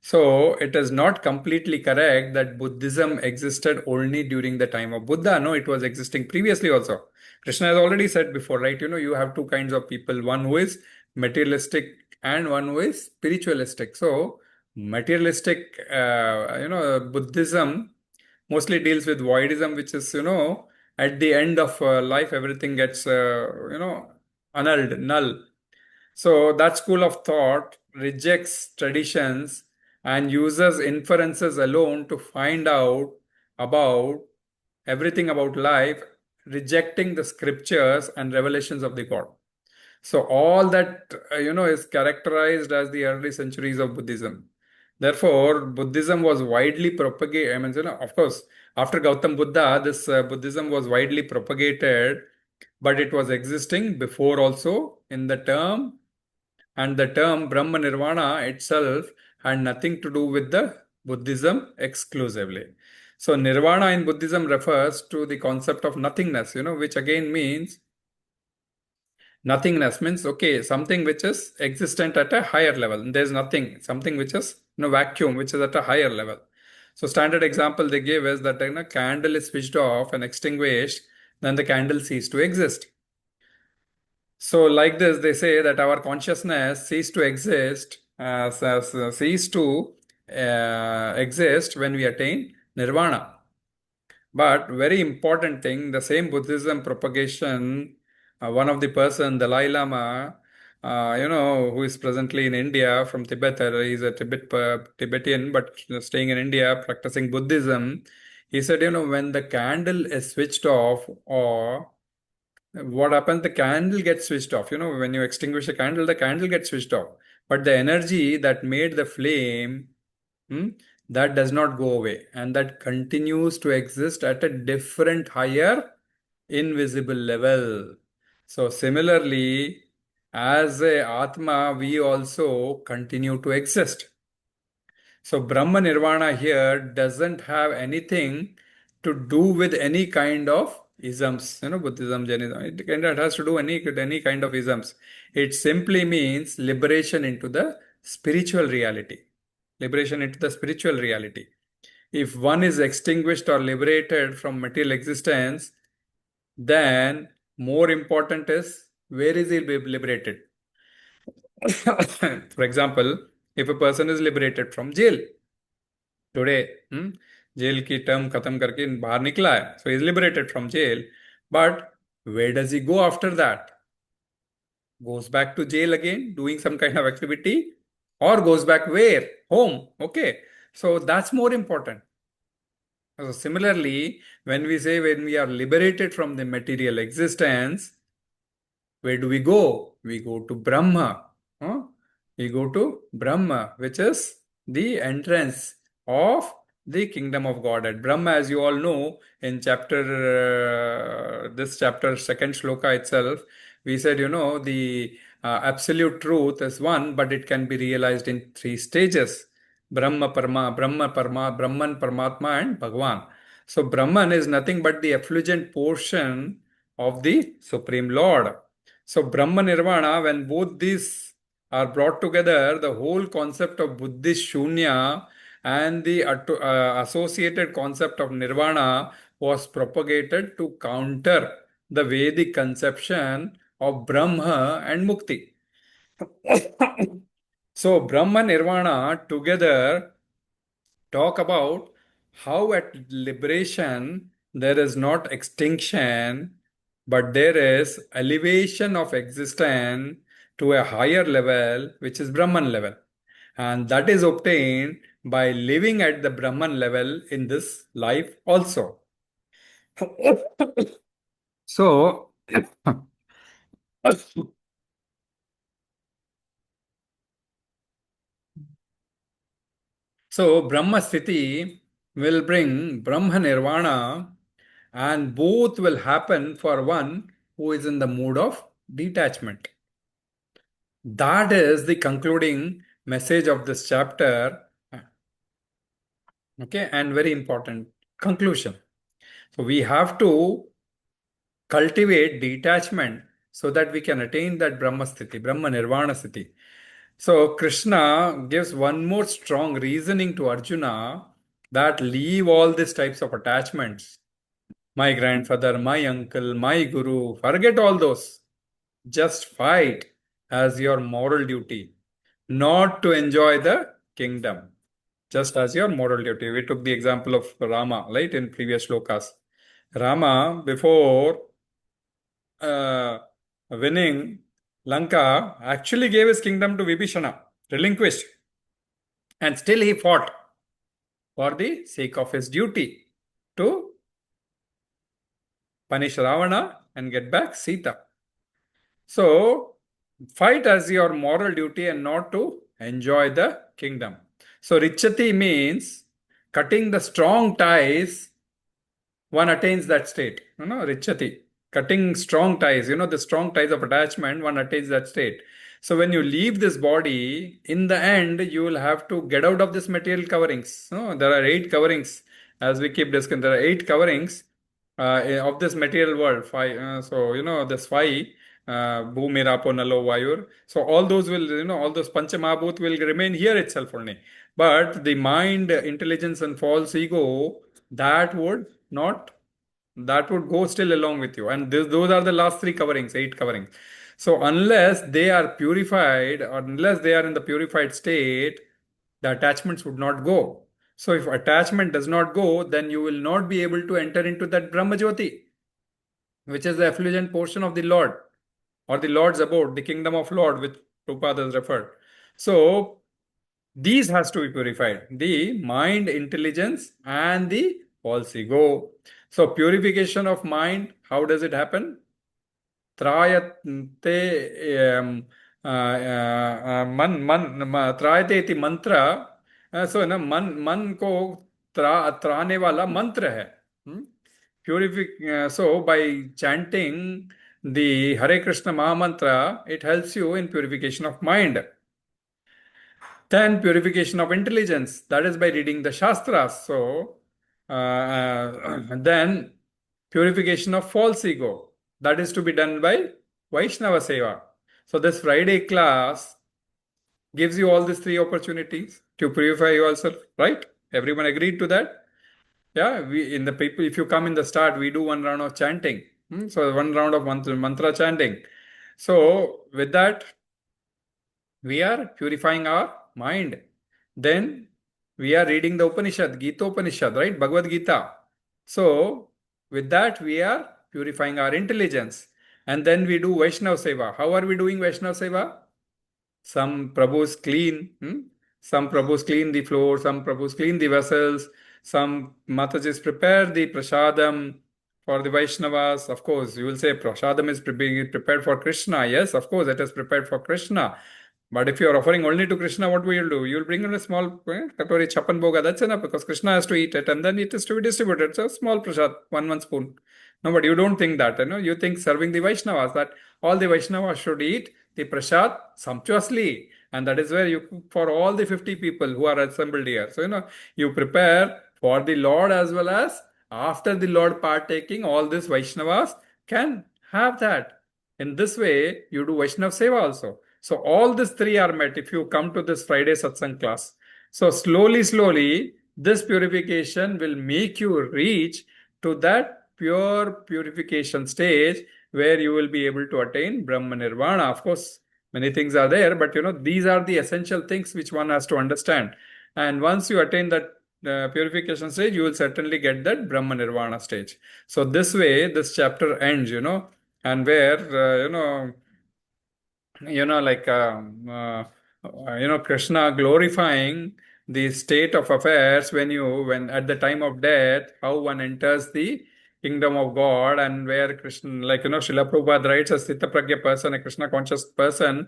So it is not completely correct that Buddhism existed only during the time of Buddha. No, it was existing previously also. Krishna has already said before, right? You have two kinds of people, one who is materialistic and one who is spiritualistic. So materialistic, Buddhism mostly deals with voidism, which is, at the end of life, everything gets, annulled, null. So that school of thought rejects traditions and uses inferences alone to find out about everything about life, rejecting the scriptures and revelations of the God. So all that, is characterized as the early centuries of Buddhism. Therefore, Buddhism was widely propagated. I mean, of course, after Gautam Buddha, this Buddhism was widely propagated, but it was existing before also in the term, and the term brahma-nirvāṇa itself had nothing to do with the Buddhism exclusively. So nirvana in Buddhism refers to the concept of nothingness, which again means nothingness means, okay, something which is existent at a higher level. There's nothing, something which is vacuum, which is at a higher level. So standard example they gave is that a candle is switched off and extinguished, then the candle ceases to exist. So like this, they say that our consciousness cease to exist, cease to exist when we attain nirvana. But very important thing, the same Buddhism propagation, one of the person, Dalai Lama, who is presently in India from Tibet, he's a Tibetan, but staying in India, practicing Buddhism. He said, when the candle is switched off, or what happens, the candle gets switched off. When you extinguish a candle, the candle gets switched off. But the energy that made the flame, that does not go away, and that continues to exist at a different, higher, invisible level. So similarly, as a Atma, we also continue to exist. So brahma-nirvāṇa here doesn't have anything to do with any kind of isms, Buddhism, Jainism. It has to do any kind of isms. It simply means liberation into the spiritual reality. Liberation into the spiritual reality. If one is extinguished or liberated from material existence, then more important is where is he liberated? For example, if a person is liberated from jail today, jail की term खत्म करके बाहर निकला है, so he is liberated from jail, but where does he go after that? Goes back to jail again, doing some kind of activity, or goes back where? Home. Okay. So that's more important. So similarly, when we are liberated from the material existence, where do we go? We go to Brahma. We go to Brahma, which is the entrance of the kingdom of God. At Brahma, as you all know, in this chapter, second shloka itself, we said, the absolute truth is one, but it can be realized in three stages. Brahman, Paramatma, and Bhagwan. So Brahman is nothing but the effulgent portion of the Supreme Lord. So brahma-nirvāṇa, when both these are brought together, the whole concept of Buddhist shunya and the associated concept of nirvana was propagated to counter the Vedic conception of Brahma and Mukti. So Brahma Nirvana together talk about how at liberation there is not extinction, but there is elevation of existence to a higher level, which is Brahman level. And that is obtained by living at the Brahman level in this life also. So, Brahma Sthiti will bring Brahma Nirvana, and both will happen for one who is in the mood of detachment. That is the concluding message of this chapter. Okay, and very important conclusion. So we have to cultivate detachment so that we can attain that Brahma Sthiti, Brahma Nirvana Sthiti. So Krishna gives one more strong reasoning to Arjuna that leave all these types of attachments. My grandfather, my uncle, my guru, forget all those. Just fight as your moral duty, not to enjoy the kingdom, just as your moral duty. We took the example of Rama, right, in previous shlokas. Rama, before winning Lanka, actually gave his kingdom to Vibhishana, relinquished. And still he fought for the sake of his duty to punish Ravana and get back Sita. So, fight as your moral duty and not to enjoy the kingdom. So, ṛcchati means cutting the strong ties, one attains that state. ṛcchati. Cutting strong ties, the strong ties of attachment, one attains that state. So, when you leave this body, in the end, you will have to get out of this material coverings. There are 8 coverings. as we keep discussing, there are 8 coverings of this material world. Five, so this five, Bhumi, Rapo, Nalo, Vayur. So all those will, all those Panchamahabhut will remain here itself only. But the mind, intelligence, and false ego, that would not, that would go still along with you. And those are the last 3 coverings, 8 coverings. So unless they are purified, or unless they are in the purified state, the attachments would not go. So if attachment does not go, then you will not be able to enter into that Brahma-jyoti, which is the effulgent portion of the Lord, or the Lord's abode, the kingdom of Lord, which Prabhupada has referred. So these has to be purified: the mind, intelligence, and the false ego. So purification of mind, how does it happen? त्रायते त्रायते इति मंत्र, सो ना मन को त्राने वाला मंत्र है. So by chanting the Hare Krishna Mahamantra, it helps you in purification of mind. Then purification of intelligence, that is by reading the Shastras. So then purification of false ego, that is to be done by Vaishnava Seva. So this Friday class gives you all these 3 opportunities to purify yourself, right? Everyone agreed to that? Yeah, if you come in the start, we do 1 round of chanting. So 1 round of mantra chanting. So with that, we are purifying our mind. Then we are reading the Upanishad, Gita Upanishad, right? Bhagavad Gita. So with that, we are purifying our intelligence. And then we do Vaishnava Seva. How are we doing Vaishnava Seva? Some Prabhus clean, some Prabhus clean the floor, some Prabhus clean the vessels, some Matajis prepare the prasadam for the Vaishnavas. Of course, you will say prasadam is prepared for Krishna. Yes, of course, it is prepared for Krishna. But if you are offering only to Krishna, what will you do? You will bring in a small katori chapan boga. That's enough, because Krishna has to eat it, and then it is to be distributed. So small prasad, one spoon. No, but you don't think that. You think serving the Vaishnavas, that all the Vaishnavas should eat the prasad sumptuously, and that is where you cook for all the 50 people who are assembled here. So you prepare for the Lord, as well as after the Lord partaking, all these Vaishnavas can have that. In this way, you do Vaishnav Seva also. So all these 3 are met if you come to this Friday satsang class. So slowly, this purification will make you reach to that pure purification stage where you will be able to attain brahma-nirvāṇam. Of course, many things are there, but these are the essential things which one has to understand. And once you attain that purification stage, you will certainly get that brahma-nirvāṇa stage. So this way, this chapter ends, and where, Krishna glorifying the state of affairs when at the time of death, how one enters the kingdom of God, and where Krishna, Srila Prabhupada writes, a sthita person, a Krishna conscious person,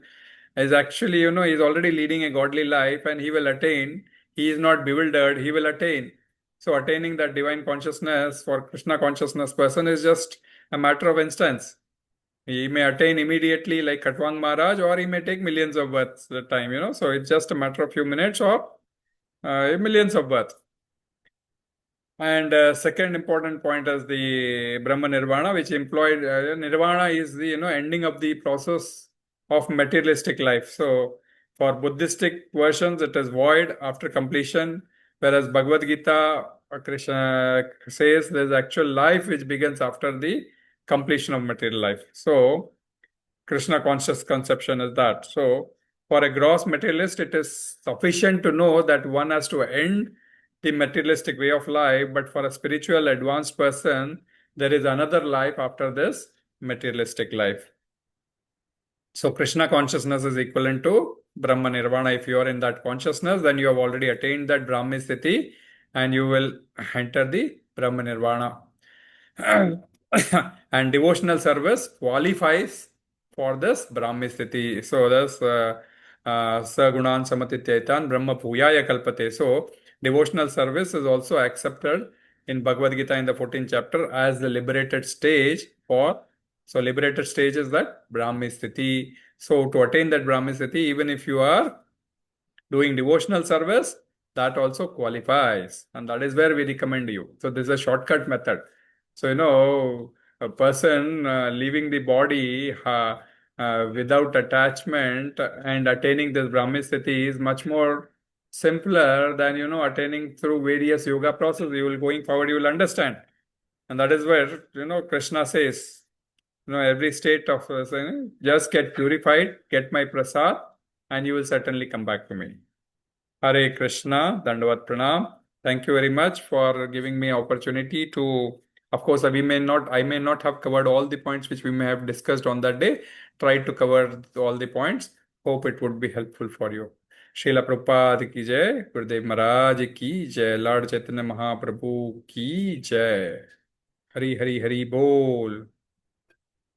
is actually, he's already leading a godly life, and he will attain. He is not bewildered, he will attain. So attaining that divine consciousness for Krishna consciousness person is just a matter of instance. He may attain immediately like Khatwang Maharaj, or he may take millions of births at the time, So it's just a matter of few minutes or millions of births. And second important point is the Brahma-nirvāṇam, which employed nirvana is the ending of the process of materialistic life. So for Buddhistic versions, it is void after completion, whereas Bhagavad Gita, Krishna says there's actual life which begins after the completion of material life. So Krishna conscious conception is that. So for a gross materialist, it is sufficient to know that one has to end the materialistic way of life, but for a spiritual advanced person, there is another life after this materialistic life. So Krishna consciousness is equivalent to Brahma-nirvāṇam. If you are in that consciousness, then you have already attained that brahmi sthiti, and you will enter the Brahma-nirvāṇam. And devotional service qualifies for this brahmi sthiti. So this sagunan samatityaitan brahma bhuyaya kalpate. So devotional service is also accepted in Bhagavad Gita in the 14th chapter as the liberated stage for. So liberated stage is that brahmi sthiti. So to attain that brahmi sthiti, even if you are doing devotional service, that also qualifies. And that is where we recommend you. So this is a shortcut method. So, a person leaving the body without attachment and attaining this Brahmi sthiti is much more simpler than, attaining through various yoga processes. You will going forward, you will understand. And that is where, Krishna says, every state of just get purified, get my prasad, and you will certainly come back to me. Hare Krishna, Dandavat Pranam. Thank you very much for giving me opportunity to, of course, I may not have covered all the points which we may have discussed on that day. Try to cover all the points. Hope it would be helpful for you. Srila Prabhupada ki jai, Gurudev Maharaj ki jai, Lord Chaitanya Mahaprabhu ki jai. Hari Hari Hari Bol.